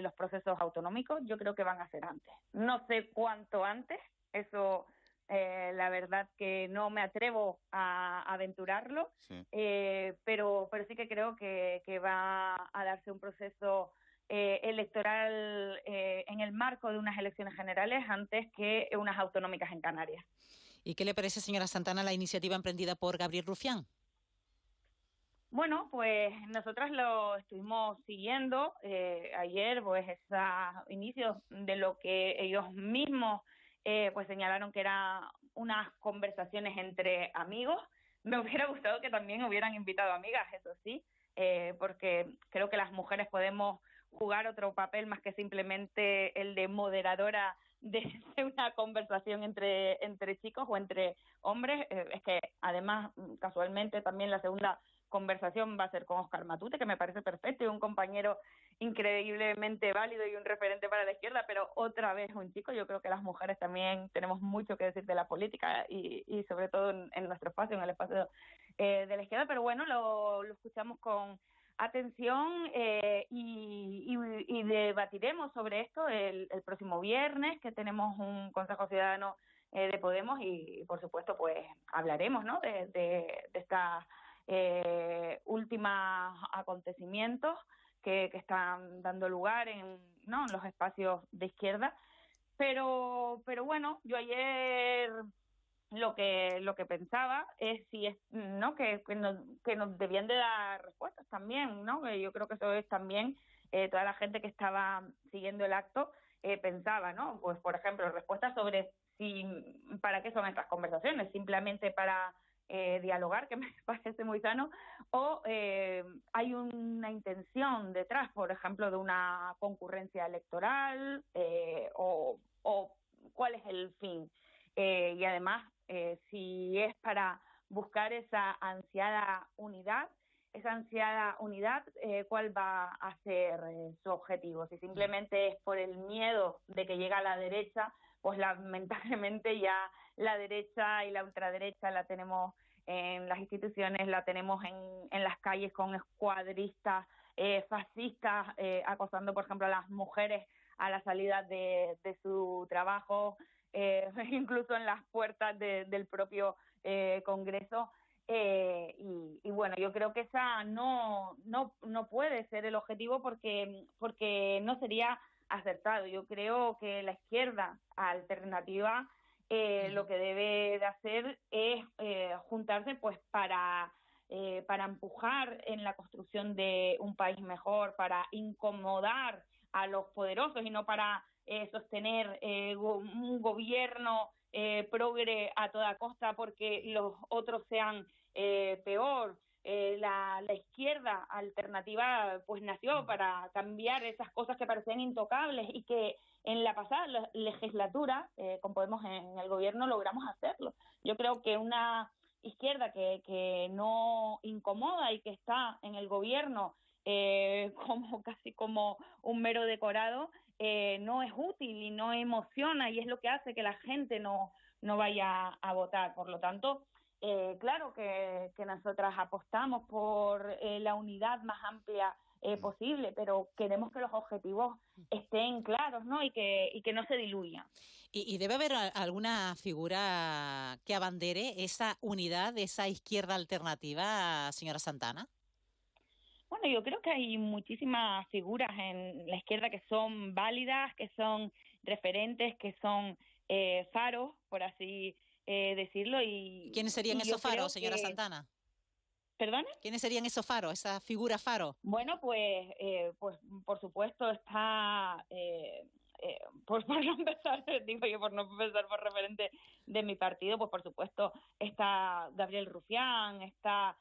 los procesos autonómicos, yo creo que van a ser antes. No sé cuánto antes, eso la verdad que no me atrevo a aventurarlo, sí. Pero sí que creo que va a darse un proceso electoral en el marco de unas elecciones generales antes que unas autonómicas en Canarias. ¿Y qué le parece, señora Santana, la iniciativa emprendida por Gabriel Rufián? Bueno, pues nosotras lo estuvimos siguiendo ayer, pues esos inicios de lo que ellos mismos pues señalaron que eran unas conversaciones entre amigos. Me hubiera gustado que también hubieran invitado amigas, eso sí, porque creo que las mujeres podemos jugar otro papel más que simplemente el de moderadora de una conversación entre chicos o entre hombres. Es que además, casualmente, también la segunda conversación va a ser con Óscar Matute, que me parece perfecto y un compañero increíblemente válido y un referente para la izquierda, pero otra vez un chico. Yo creo que las mujeres también tenemos mucho que decir de la política y sobre todo en nuestro espacio, en el espacio de la izquierda, pero bueno, lo escuchamos con atención y debatiremos sobre esto el próximo viernes, que tenemos un Consejo Ciudadano de Podemos, y por supuesto pues hablaremos, ¿no?, de estas últimos acontecimientos que están dando lugar en los espacios de izquierda. Pero bueno, yo ayer lo que pensaba es si es, ¿no? que nos debían de dar respuestas también, ¿no? Que yo creo que eso es también toda la gente que estaba siguiendo el acto pensaba, ¿no? Pues por ejemplo, respuestas sobre para qué son estas conversaciones, simplemente para dialogar, que me parece muy sano, o hay una intención detrás, por ejemplo, de una concurrencia electoral, o cuál es el fin. Y además, si es para buscar esa ansiada unidad, ¿cuál va a ser su objetivo? Si simplemente es por el miedo de que llegue a la derecha, pues lamentablemente ya la derecha y la ultraderecha la tenemos en las instituciones, la tenemos en las calles con escuadristas, fascistas, acosando, por ejemplo, a las mujeres a la salida de su trabajo, incluso en las puertas del propio Congreso. Y bueno, yo creo que esa no puede ser el objetivo porque no sería acertado. Yo creo que la izquierda alternativa lo que debe de hacer es juntarse pues para empujar en la construcción de un país mejor, para incomodar a los poderosos y no para sostener un gobierno progre a toda costa porque los otros sean peor. La izquierda alternativa pues nació para cambiar esas cosas que parecían intocables y que en la pasada legislatura con Podemos en el gobierno logramos hacerlo. Yo creo que una izquierda que no incomoda y que está en el gobierno casi como un mero decorado no es útil y no emociona y es lo que hace que la gente no vaya a votar. Por lo tanto, claro que nosotras apostamos por la unidad más amplia posible, pero queremos que los objetivos estén claros, ¿no? Y que no se diluyan. ¿Y debe haber alguna figura que abandere esa unidad, esa izquierda alternativa, señora Santana? Bueno, yo creo que hay muchísimas figuras en la izquierda que son válidas, que son referentes, que son faros, por así decirlo. ¿Quiénes serían esos faros, señora Santana? ¿Perdone? ¿Quiénes serían esos faros, esa figura faro? Bueno, pues por supuesto está, pues por no empezar, digo yo, por no empezar por referente de mi partido, pues por supuesto está Gabriel Rufián, está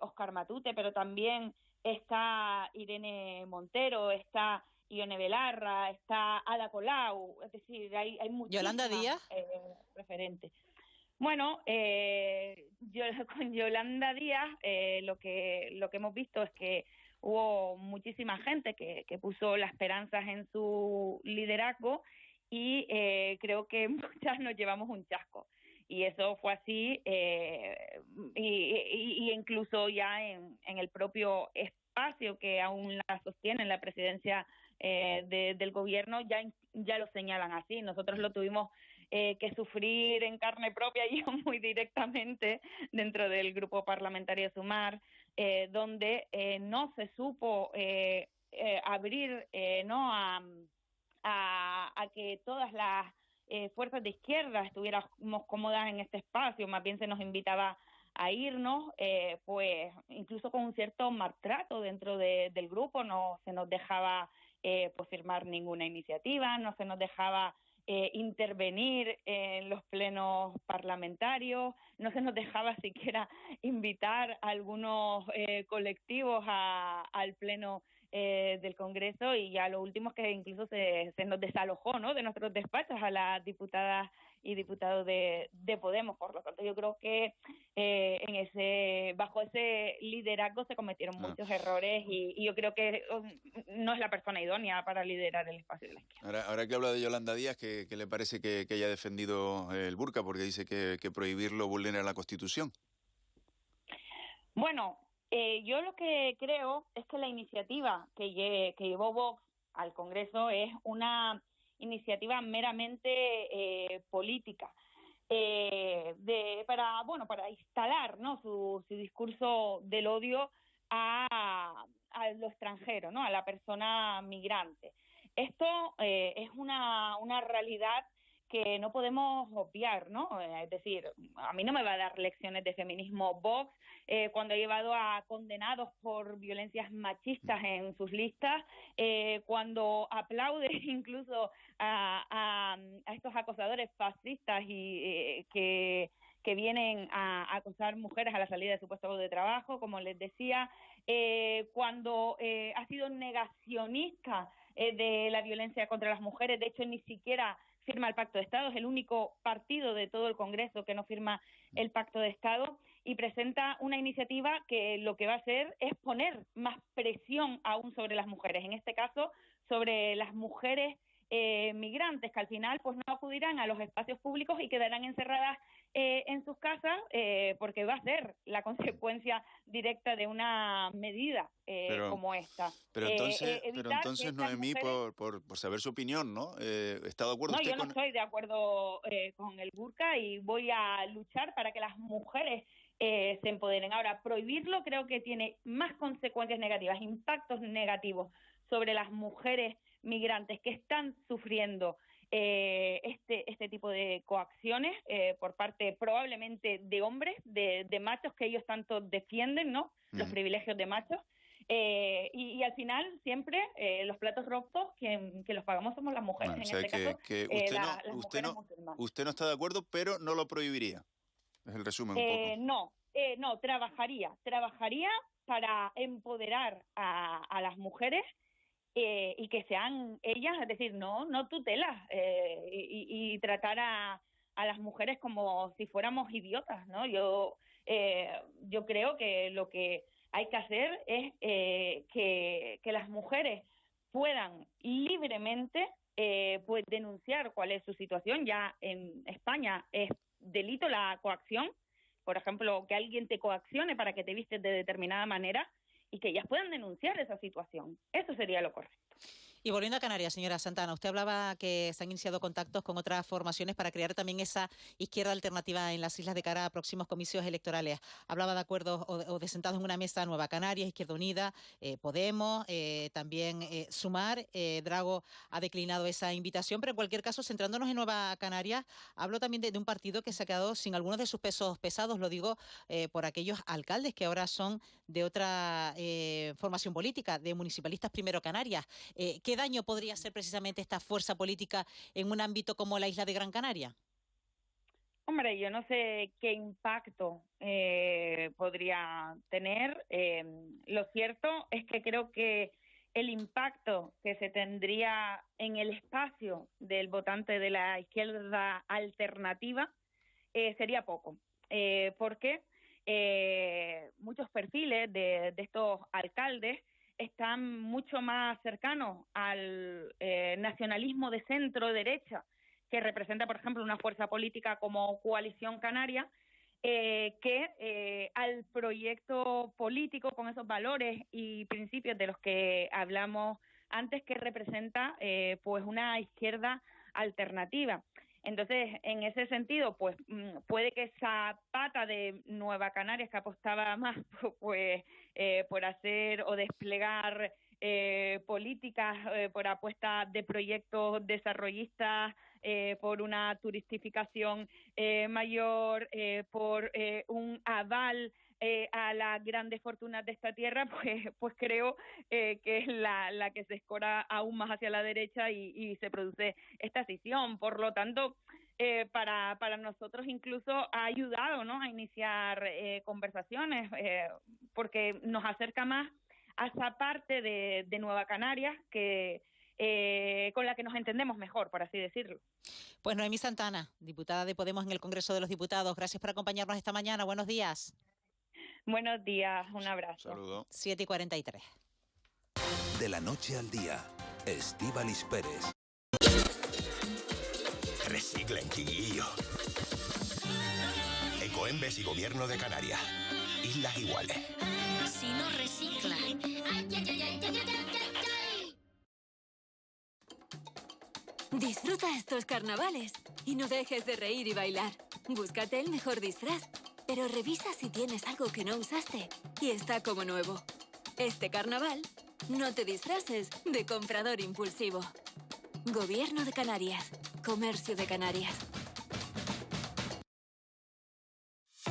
Óscar Matute, pero también está Irene Montero, está Ione Belarra, está Ada Colau, es decir, hay muchísimas ¿Yolanda Díaz? Referentes. Bueno, con Yolanda Díaz lo que hemos visto es que hubo muchísima gente que puso las esperanzas en su liderazgo y creo que muchas nos llevamos un chasco. Y eso fue así, y incluso ya en el propio espacio que aún la sostiene en la presidencia del gobierno, ya lo señalan así. Nosotros lo tuvimos que sufrir en carne propia y yo muy directamente dentro del grupo parlamentario Sumar, donde no se supo abrir ¿no? a que todas las fuerzas de izquierda estuviéramos cómodas en este espacio, más bien se nos invitaba a irnos, pues incluso con un cierto maltrato dentro del grupo, no se nos dejaba pues firmar ninguna iniciativa, no se nos dejaba intervenir en los plenos parlamentarios, no se nos dejaba siquiera invitar a algunos colectivos al pleno del Congreso, y ya lo último es que incluso se nos desalojó, ¿no?, de nuestros despachos a las diputadas y diputados de Podemos. Por lo tanto, yo creo que bajo ese liderazgo se cometieron muchos errores y yo creo que no es la persona idónea para liderar el espacio de la izquierda. Ahora que habla de Yolanda Díaz, ¿qué le parece que haya defendido el burka? Porque dice que prohibirlo vulnera la Constitución. Bueno, yo lo que creo es que la iniciativa que llevó Vox al Congreso es una iniciativa meramente política, para instalar, ¿no?, su discurso del odio a lo extranjero, ¿no?, a la persona migrante. Esto es una realidad que no podemos obviar, ¿no? Es decir, a mí no me va a dar lecciones de feminismo Vox cuando ha llevado a condenados por violencias machistas en sus listas, cuando aplaude incluso a estos acosadores fascistas y que vienen a acosar mujeres a la salida de su puesto de trabajo, como les decía, cuando ha sido negacionista de la violencia contra las mujeres. De hecho, ni siquiera firma el Pacto de Estado, es el único partido de todo el Congreso que no firma el Pacto de Estado, y presenta una iniciativa que lo que va a hacer es poner más presión aún sobre las mujeres, en este caso sobre las mujeres migrantes, que al final pues no acudirán a los espacios públicos y quedarán encerradas en sus casas, porque va a ser la consecuencia directa de una medida como esta. Pero entonces Noemí, mujeres... por saber su opinión, ¿no? ¿Está de acuerdo usted yo no estoy de acuerdo con el burka y voy a luchar para que las mujeres se empoderen. Ahora, prohibirlo creo que tiene más consecuencias negativas, impactos negativos sobre las mujeres migrantes que están sufriendo este tipo de coacciones por parte probablemente de hombres, de machos que ellos tanto defienden, ¿no? Los privilegios de machos. Y al final siempre los platos rotos que los pagamos somos las mujeres. Bueno, en este caso, usted no está de acuerdo, pero no lo prohibiría. Es el resumen un poco. No, trabajaría para empoderar a las mujeres y que sean ellas, es decir, no tutelas y tratar a las mujeres como si fuéramos idiotas, ¿no? Yo creo que lo que hay que hacer es que las mujeres puedan libremente pues denunciar cuál es su situación. Ya en España es delito la coacción, por ejemplo, que alguien te coaccione para que te vistes de determinada manera y que ellas puedan denunciar esa situación. Eso sería lo correcto. Y volviendo a Canarias, señora Santana, usted hablaba que se han iniciado contactos con otras formaciones para crear también esa izquierda alternativa en las islas de cara a próximos comicios electorales. Hablaba de acuerdos o de sentados en una mesa Nueva Canarias, Izquierda Unida, Podemos, también Sumar. Drago ha declinado esa invitación, pero en cualquier caso, centrándonos en Nueva Canarias, hablo también de un partido que se ha quedado sin algunos de sus pesos pesados, lo digo por aquellos alcaldes que ahora son de otra formación política, de Municipalistas Primero Canarias. ¿Qué daño podría hacer precisamente esta fuerza política en un ámbito como la isla de Gran Canaria? Hombre, yo no sé qué impacto podría tener. Lo cierto es que creo que el impacto que se tendría en el espacio del votante de la izquierda alternativa sería poco. Porque muchos perfiles de estos alcaldes están mucho más cercanos al nacionalismo de centro-derecha, que representa, por ejemplo, una fuerza política como Coalición Canaria, que al proyecto político con esos valores y principios de los que hablamos antes, que representa pues una izquierda alternativa. Entonces, en ese sentido, pues puede que esa pata de Nueva Canarias que apostaba más pues por hacer o desplegar políticas, por apuestas de proyectos desarrollistas, por una turistificación mayor, por un aval a las grandes fortunas de esta tierra, pues creo que es la que se escora aún más hacia la derecha y se produce esta escisión. Por lo tanto, para nosotros incluso ha ayudado, ¿no?, a iniciar conversaciones, porque nos acerca más a esa parte de Nueva Canarias que con la que nos entendemos mejor, por así decirlo. Pues Noemí Santana, diputada de Podemos en el Congreso de los Diputados, gracias por acompañarnos esta mañana. Buenos días. Buenos días, un abrazo. Saludos. 7:43. De la noche al día, Estíbaliz Pérez. Reciclen, chiquillo. Ecoembes y Gobierno de Canarias. Islas iguales. Si no recicla. Ay, ay, ay, ay, ay, ay, ay, ay. Disfruta estos carnavales y no dejes de reír y bailar. Búscate el mejor disfraz, pero revisa si tienes algo que no usaste y está como nuevo. Este carnaval, no te disfraces de comprador impulsivo. Gobierno de Canarias. Comercio de Canarias.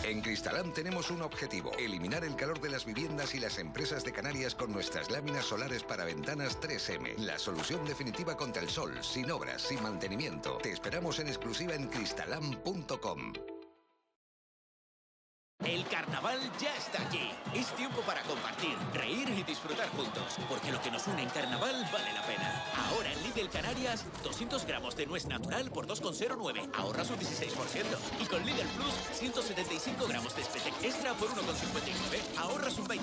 En Cristalam tenemos un objetivo: eliminar el calor de las viviendas y las empresas de Canarias con nuestras láminas solares para ventanas 3M. La solución definitiva contra el sol, sin obras, sin mantenimiento. Te esperamos en exclusiva en cristalam.com. El carnaval ya está aquí. Es tiempo para compartir, reír y disfrutar juntos, porque lo que nos une en carnaval vale la pena. Ahora en Lidl Canarias, 200 gramos de nuez natural por 2,09. Ahorras un 16%. Y con Lidl Plus, 175 gramos de Spetec Extra por 1,59. Ahorras un 20%.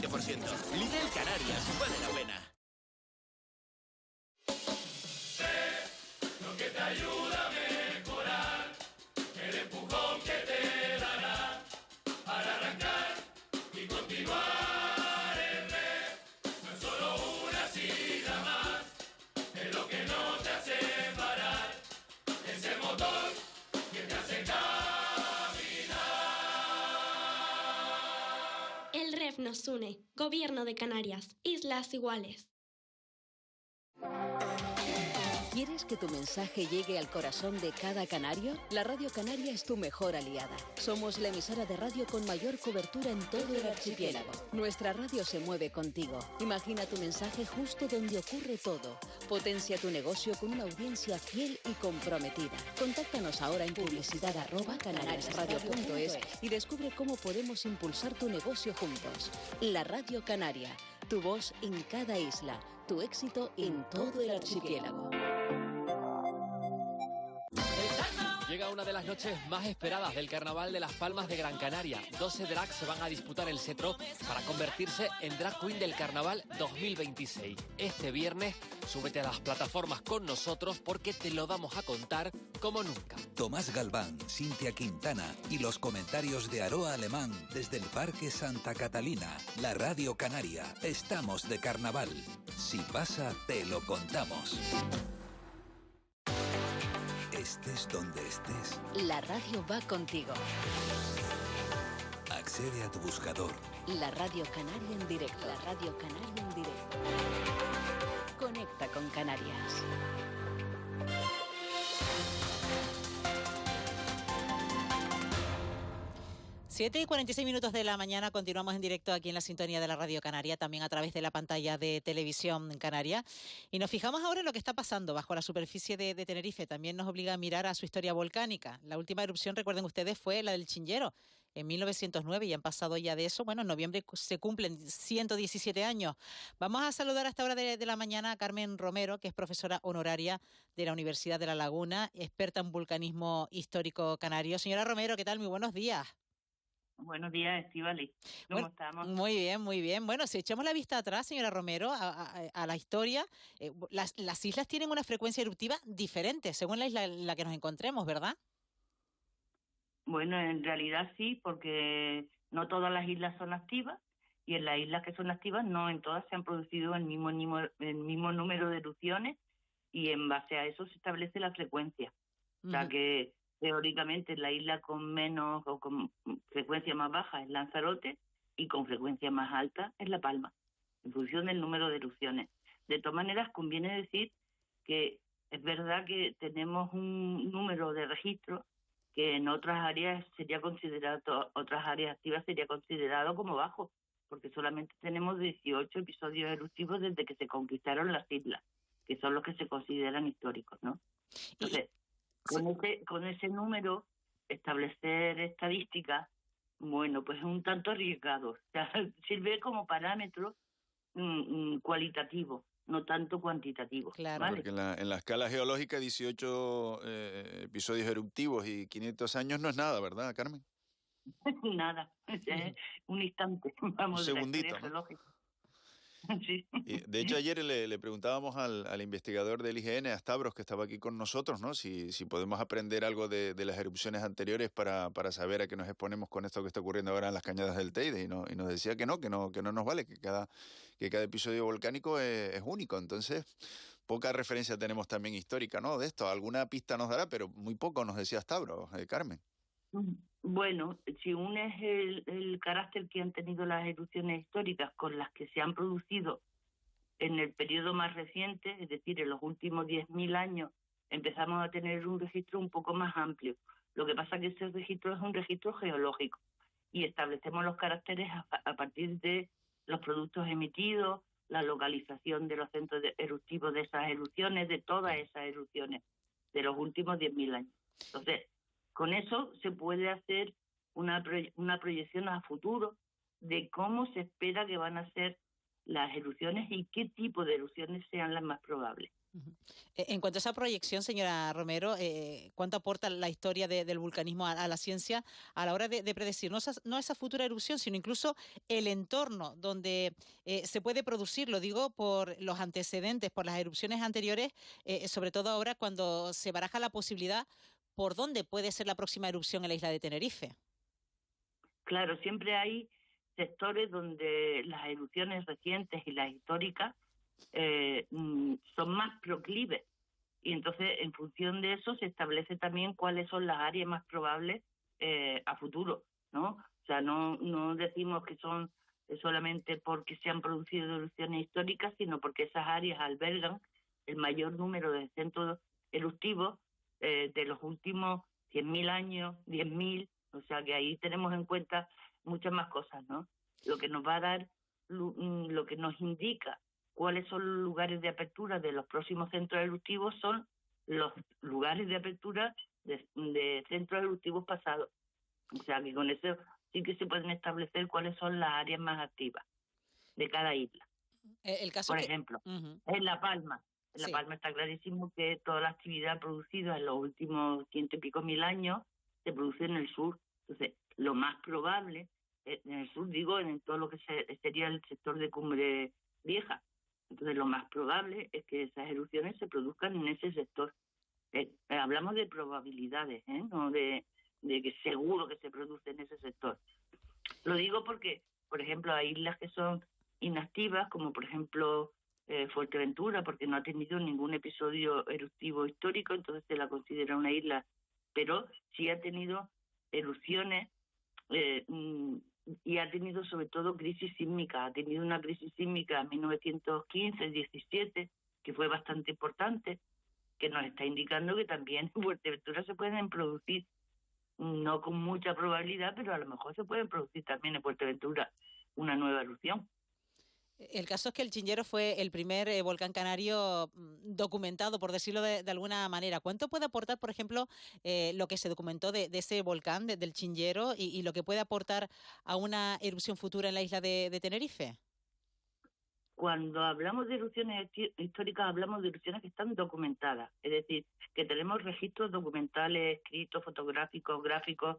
Lidl Canarias, vale la pena. Lo que te ayuda a mejorar, el empujón que te dará para arrancar y continuar en red. No es solo una sigla más, es lo que no te hace parar, es el motor que te hace caminar. El REF nos une. Gobierno de Canarias. Islas Iguales. ¿Quieres que tu mensaje llegue al corazón de cada canario? La Radio Canaria es tu mejor aliada. Somos la emisora de radio con mayor cobertura en todo el archipiélago. Nuestra radio se mueve contigo. Imagina tu mensaje justo donde ocurre todo. Potencia tu negocio con una audiencia fiel y comprometida. Contáctanos ahora en publicidad@canariasradio.es y descubre cómo podemos impulsar tu negocio juntos. La Radio Canaria, tu voz en cada isla, tu éxito en todo el archipiélago. Llega una de las noches más esperadas del Carnaval de Las Palmas de Gran Canaria. 12 drags se van a disputar el cetro para convertirse en Drag Queen del Carnaval 2026. Este viernes, súbete a las plataformas con nosotros porque te lo vamos a contar como nunca. Tomás Galván, Cintia Quintana y los comentarios de Aroa Alemán desde el Parque Santa Catalina. La Radio Canaria. Estamos de carnaval. Si pasa, te lo contamos. Estés donde estés. La radio va contigo. Accede a tu buscador. La Radio Canaria en directo. La Radio Canaria en directo. Conecta con Canarias. Siete y 46 minutos de la mañana, continuamos en directo aquí en la sintonía de la Radio Canaria, también a través de la pantalla de Televisión Canaria. Y nos fijamos ahora en lo que está pasando bajo la superficie de Tenerife. También nos obliga a mirar a su historia volcánica. La última erupción, recuerden ustedes, fue la del Chinllero en 1909 y han pasado ya de eso. Bueno, en noviembre se cumplen 117 años. Vamos a saludar a esta hora de la mañana a Carmen Romero, que es profesora honoraria de la Universidad de La Laguna, experta en vulcanismo histórico canario. Señora Romero, ¿qué tal? Muy buenos días. Buenos días, Estíbaliz. ¿Cómo estamos? Muy bien, muy bien. Bueno, si echamos la vista atrás, señora Romero, a la historia, las islas tienen una frecuencia eruptiva diferente según la isla en la que nos encontremos, ¿verdad? Bueno, en realidad sí, porque no todas las islas son activas y en las islas que son activas no en todas se han producido el mismo número de erupciones y en base a eso se establece la frecuencia. O sea que teóricamente la isla con menos o con frecuencia más baja es Lanzarote y con frecuencia más alta es La Palma, en función del número de erupciones. De todas maneras, conviene decir que es verdad que tenemos un número de registros que en otras áreas otras áreas activas sería considerado como bajo, porque solamente tenemos 18 episodios eruptivos desde que se conquistaron las islas, que son los que se consideran históricos, ¿no? Entonces, con ese número, establecer estadísticas, bueno, pues es un tanto arriesgado. O sea, sirve como parámetro cualitativo, no tanto cuantitativo. Claro. ¿Vale? Porque en la escala geológica 18 episodios eruptivos y 500 años no es nada, ¿verdad, Carmen? Nada, es un instante, vamos, un segundito, ¿no? Sí. Y de hecho, ayer le preguntábamos al investigador del IGN, a Stavros, que estaba aquí con nosotros, ¿no? Si podemos aprender algo de las erupciones anteriores para saber a qué nos exponemos con esto que está ocurriendo ahora en las cañadas del Teide, y nos decía que no nos vale, que cada episodio volcánico es único. Entonces, poca referencia tenemos también histórica, ¿no? De esto, alguna pista nos dará, pero muy poco, nos decía Stavros, Carmen. Bueno, si unes el carácter que han tenido las erupciones históricas con las que se han producido en el periodo más reciente, es decir, en los últimos 10.000 años empezamos a tener un registro un poco más amplio. Lo que pasa es que ese registro es un registro geológico y establecemos los caracteres a partir de los productos emitidos, la localización de los centros eruptivos de esas erupciones, de todas esas erupciones de los últimos 10.000 años. Entonces, con eso se puede hacer una proyección a futuro de cómo se espera que van a ser las erupciones y qué tipo de erupciones sean las más probables. En cuanto a esa proyección, señora Romero, ¿cuánto aporta la historia del vulcanismo a la ciencia a la hora de predecir no esa futura erupción, sino incluso el entorno donde se puede producir? Lo digo por los antecedentes, por las erupciones anteriores, sobre todo ahora cuando se baraja la posibilidad por dónde puede ser la próxima erupción en la isla de Tenerife. Claro, siempre hay sectores donde las erupciones recientes y las históricas son más proclives y entonces en función de eso se establece también cuáles son las áreas más probables a futuro, ¿no? O sea, no decimos que son solamente porque se han producido erupciones históricas, sino porque esas áreas albergan el mayor número de centros eruptivos de los últimos 100.000 años, 10.000, o sea que ahí tenemos en cuenta muchas más cosas, ¿no? Lo que nos va a dar, lo que nos indica cuáles son los lugares de apertura de los próximos centros eruptivos son los lugares de apertura de centros eruptivos pasados. O sea que con eso sí que se pueden establecer cuáles son las áreas más activas de cada isla. El caso Por ejemplo, en La Palma. En La Palma está clarísimo que toda la actividad producida en los últimos 100 y pico mil años se produce en el sur. Entonces, lo más probable, en el sur digo, en todo lo que sería el sector de Cumbre Vieja. Entonces, lo más probable es que esas erupciones se produzcan en ese sector. Hablamos de probabilidades, no de que seguro que se produce en ese sector. Lo digo porque, por ejemplo, hay islas que son inactivas, como por ejemplo Fuerteventura, porque no ha tenido ningún episodio eruptivo histórico, entonces se la considera una isla, pero sí ha tenido erupciones y ha tenido sobre todo crisis sísmica. Ha tenido una crisis sísmica en 1915-17, que fue bastante importante, que nos está indicando que también en Fuerteventura se pueden producir, no con mucha probabilidad, pero a lo mejor se pueden producir también en Fuerteventura una nueva erupción. El caso es que el Chinchero fue el primer volcán canario documentado, por decirlo de alguna manera. ¿Cuánto puede aportar, por ejemplo, lo que se documentó de ese volcán, del Chinchero, y lo que puede aportar a una erupción futura en la isla de Tenerife? Cuando hablamos de erupciones históricas, hablamos de erupciones que están documentadas. Es decir, que tenemos registros documentales, escritos, fotográficos, gráficos,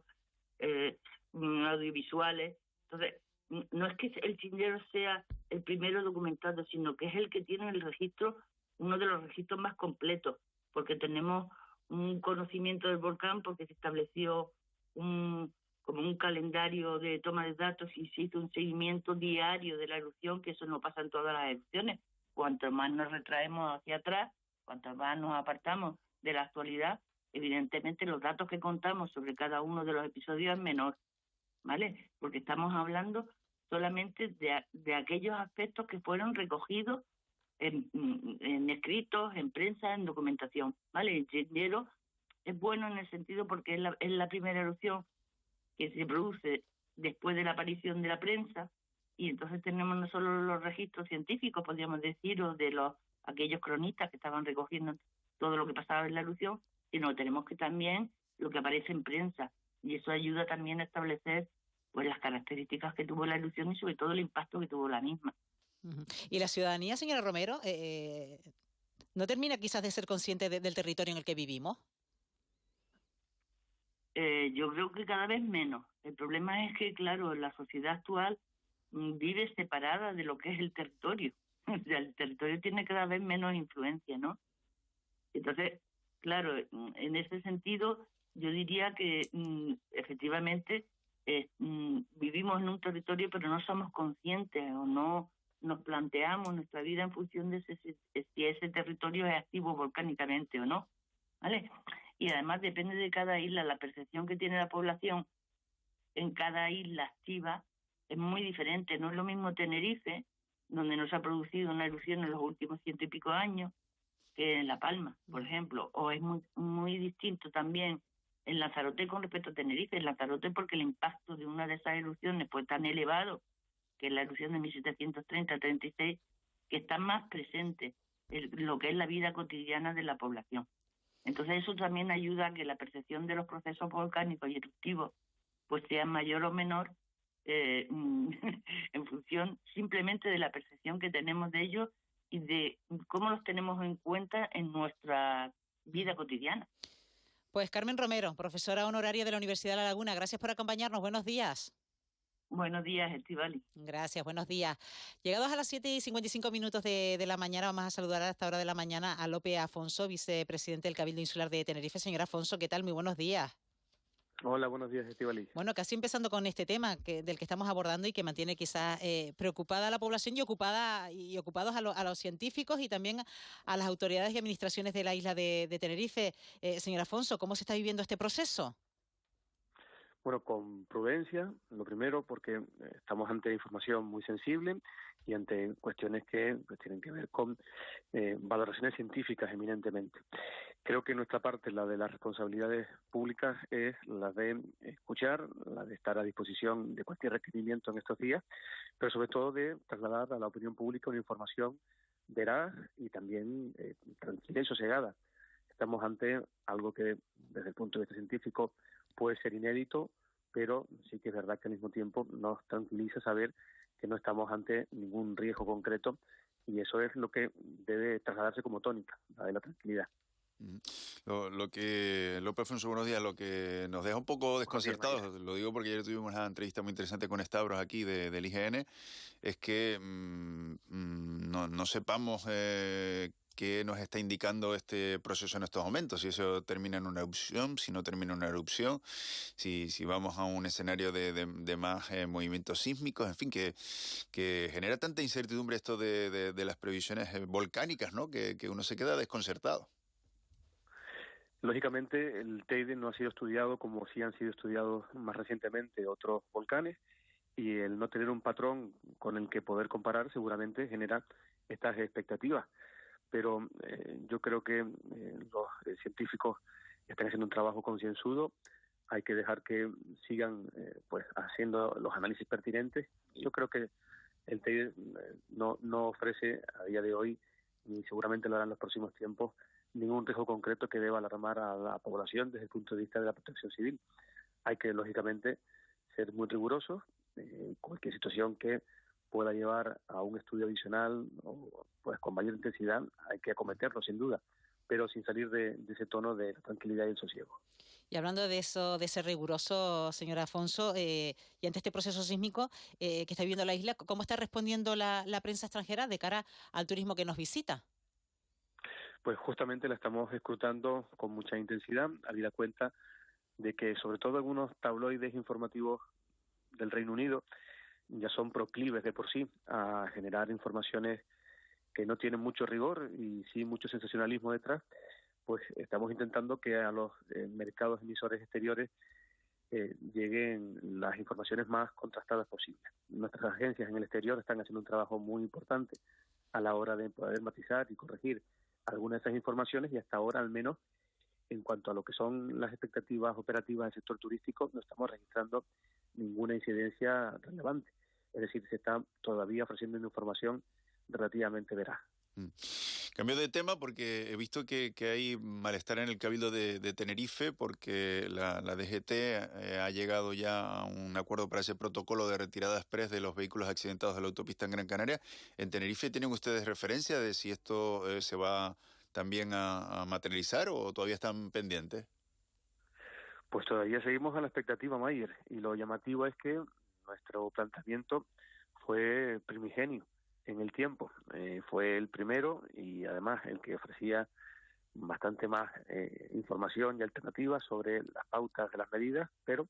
audiovisuales. Entonces, no es que el Chinchero sea el primero documentado, sino que es el que tiene el registro, uno de los registros más completos, porque tenemos un conocimiento del volcán, porque se estableció como un calendario de toma de datos y se hizo un seguimiento diario de la erupción, que eso no pasa en todas las erupciones. Cuanto más nos retraemos hacia atrás, cuanto más nos apartamos de la actualidad, evidentemente los datos que contamos sobre cada uno de los episodios es menor, ¿vale? Porque estamos hablando solamente de aquellos aspectos que fueron recogidos en escritos, en prensa, en documentación, ¿vale? El Chinchero es bueno en el sentido porque es la primera erupción que se produce después de la aparición de la prensa, y entonces tenemos no solo los registros científicos, podríamos decir, o de aquellos cronistas que estaban recogiendo todo lo que pasaba en la erupción, sino tenemos que también lo que aparece en prensa, y eso ayuda también a establecer pues las características que tuvo la erupción y sobre todo el impacto que tuvo la misma. ¿Y la ciudadanía, señora Romero, no termina quizás de ser consciente del territorio en el que vivimos? Yo creo que cada vez menos. El problema es que, claro, la sociedad actual vive separada de lo que es el territorio. O sea, el territorio tiene cada vez menos influencia, ¿no? Entonces, claro, en ese sentido, yo diría que efectivamente vivimos en un territorio, pero no somos conscientes o no nos planteamos nuestra vida en función de si ese territorio es activo volcánicamente o no, ¿vale? Y además depende de cada isla, la percepción que tiene la población en cada isla activa es muy diferente. No es lo mismo Tenerife, donde no se ha producido una erupción en los últimos 100 y pico años, que en La Palma, por ejemplo, o es muy, muy distinto también en Lanzarote con respecto a Tenerife. En Lanzarote porque el impacto de una de esas erupciones fue tan elevado, que es la erupción de 1730-36, que está más presente lo que es la vida cotidiana de la población. Entonces eso también ayuda a que la percepción de los procesos volcánicos y eruptivos pues sea mayor o menor en función simplemente de la percepción que tenemos de ellos y de cómo los tenemos en cuenta en nuestra vida cotidiana. Pues Carmen Romero, profesora honoraria de la Universidad de La Laguna, gracias por acompañarnos. Buenos días. Buenos días, Estíbaliz. Gracias, buenos días. Llegados a las 7:55 de la mañana, vamos a saludar a esta hora de la mañana a Lope Afonso, vicepresidente del Cabildo Insular de Tenerife. Señor Afonso, ¿qué tal? Muy buenos días. Hola, buenos días, Estíbaliz. Bueno, casi empezando con este tema del que estamos abordando y que mantiene quizás preocupada a la población y ocupados a los científicos y también a las autoridades y administraciones de la isla de Tenerife. Señor Afonso, ¿cómo se está viviendo este proceso? Bueno, con prudencia, lo primero, porque estamos ante información muy sensible y ante cuestiones que pues, tienen que ver con valoraciones científicas eminentemente. Creo que nuestra parte, la de las responsabilidades públicas, es la de escuchar, la de estar a disposición de cualquier requerimiento en estos días, pero sobre todo de trasladar a la opinión pública una información veraz y también tranquila y sosegada. Estamos ante algo que, desde el punto de vista científico, puede ser inédito, pero sí que es verdad que al mismo tiempo nos tranquiliza saber que no estamos ante ningún riesgo concreto y eso es lo que debe trasladarse como tónica, la de la tranquilidad. Lo que, López Afonso, buenos días, lo que nos deja un poco desconcertados, lo digo porque ayer tuvimos una entrevista muy interesante con Stavros aquí del IGN, es que no sepamos qué nos está indicando este proceso en estos momentos, si eso termina en una erupción, si no termina en una erupción, si vamos a un escenario de más movimientos sísmicos, en fin, que genera tanta incertidumbre esto de las previsiones volcánicas, ¿no? Que uno se queda desconcertado. Lógicamente, el Teide no ha sido estudiado como sí han sido estudiados más recientemente otros volcanes y el no tener un patrón con el que poder comparar seguramente genera estas expectativas. Pero yo creo que los científicos están haciendo un trabajo concienzudo, hay que dejar que sigan pues haciendo los análisis pertinentes. Yo creo que el Teide no ofrece a día de hoy, ni seguramente lo hará en los próximos tiempos, ningún riesgo concreto que deba alarmar a la población desde el punto de vista de la protección civil. Hay que, lógicamente, ser muy rigurosos. Cualquier situación que pueda llevar a un estudio adicional o pues con mayor intensidad hay que acometerlo sin duda, pero sin salir de ese tono de la tranquilidad y el sosiego. Y hablando de eso, de ser riguroso, señor Afonso, y ante este proceso sísmico que está viviendo la isla, ¿cómo está respondiendo la prensa extranjera de cara al turismo que nos visita? Pues justamente la estamos escrutando con mucha intensidad, habida cuenta de que sobre todo algunos tabloides informativos del Reino Unido ya son proclives de por sí a generar informaciones que no tienen mucho rigor y sí mucho sensacionalismo detrás, pues estamos intentando que a los mercados emisores exteriores lleguen las informaciones más contrastadas posibles. Nuestras agencias en el exterior están haciendo un trabajo muy importante a la hora de poder matizar y corregir algunas de esas informaciones y hasta ahora al menos en cuanto a lo que son las expectativas operativas del sector turístico no estamos registrando ninguna incidencia relevante. Es decir, se está todavía ofreciendo una información relativamente veraz. Cambio de tema porque he visto que hay malestar en el Cabildo de Tenerife porque la DGT ha llegado ya a un acuerdo para ese protocolo de retirada express de los vehículos accidentados de la autopista en Gran Canaria. ¿En Tenerife tienen ustedes referencia de si esto se va también a materializar o todavía están pendientes? Pues todavía seguimos a la expectativa, Mayer, y lo llamativo es que nuestro planteamiento fue primigenio en el tiempo. Fue el primero y además el que ofrecía bastante más información y alternativas sobre las pautas de las medidas, pero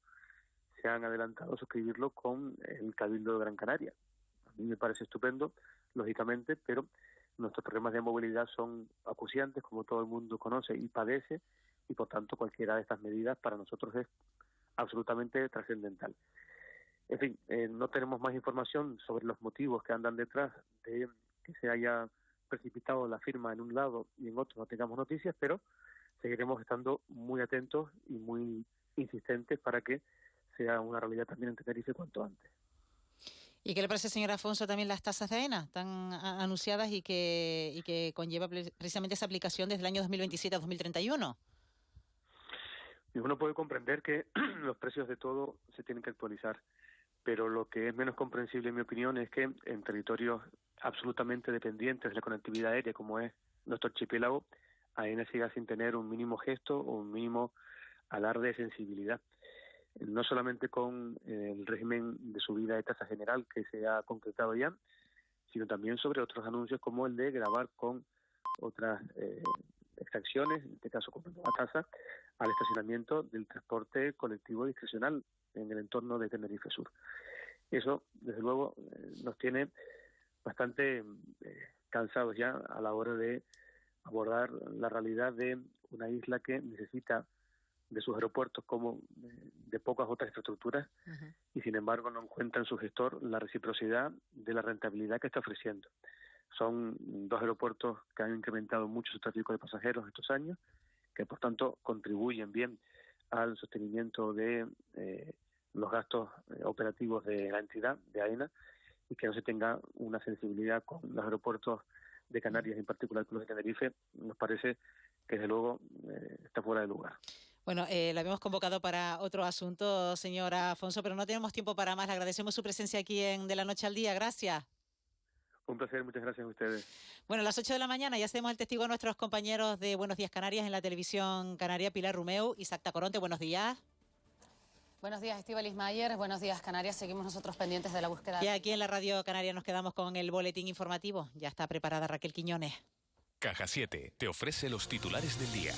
se han adelantado a suscribirlo con el Cabildo de Gran Canaria. A mí me parece estupendo, lógicamente, pero nuestros problemas de movilidad son acuciantes, como todo el mundo conoce y padece, y por tanto cualquiera de estas medidas para nosotros es absolutamente trascendental. En fin, no tenemos más información sobre los motivos que andan detrás de que se haya precipitado la firma en un lado y en otro no tengamos noticias, pero seguiremos estando muy atentos y muy insistentes para que sea una realidad también en Tenerife cuanto antes. ¿Y qué le parece, señor Afonso, también las tasas de AENA tan anunciadas y que conlleva precisamente esa aplicación desde el año 2027 a 2031? Y uno puede comprender que los precios de todo se tienen que actualizar, pero lo que es menos comprensible, en mi opinión, es que en territorios absolutamente dependientes de la conectividad aérea, como es nuestro archipiélago, AENA siga sin tener un mínimo gesto o un mínimo alarde de sensibilidad. No solamente con el régimen de subida de tasa general que se ha concretado ya, sino también sobre otros anuncios como el de gravar con otras exacciones, en este caso con una tasa, al estacionamiento del transporte colectivo discrecional en el entorno de Tenerife Sur. Eso, desde luego, nos tiene bastante cansados ya a la hora de abordar la realidad de una isla que necesita de sus aeropuertos como de pocas otras infraestructuras y sin embargo no encuentra en su gestor la reciprocidad de la rentabilidad que está ofreciendo. Son dos aeropuertos que han incrementado mucho su tráfico de pasajeros estos años, que por tanto contribuyen bien al sostenimiento de los gastos operativos de la entidad, de AENA, y que no se tenga una sensibilidad con los aeropuertos de Canarias, en particular con los de Tenerife, nos parece que desde luego está fuera de lugar. Bueno, la habíamos convocado para otro asunto, señor Afonso, pero no tenemos tiempo para más. Le agradecemos su presencia aquí en De la Noche al Día. Gracias. Un placer, muchas gracias a ustedes. Bueno, a las 8 de la mañana ya hacemos el testigo a nuestros compañeros de Buenos Días Canarias en la televisión canaria, Pilar Rumeu, Isaac Tacoronte. Buenos días. Buenos días, Estíbaliz Mayer. Buenos días, Canarias. Seguimos nosotros pendientes de la búsqueda. Y aquí en la Radio Canaria nos quedamos con el boletín informativo. Ya está preparada Raquel Quiñones. Caja 7 te ofrece los titulares del día.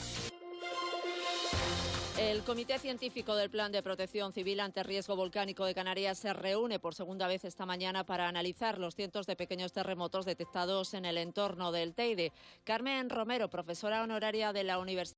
El Comité Científico del Plan de Protección Civil ante Riesgo Volcánico de Canarias se reúne por segunda vez esta mañana para analizar los cientos de pequeños terremotos detectados en el entorno del Teide. Carmen Romero, profesora honoraria de la Universidad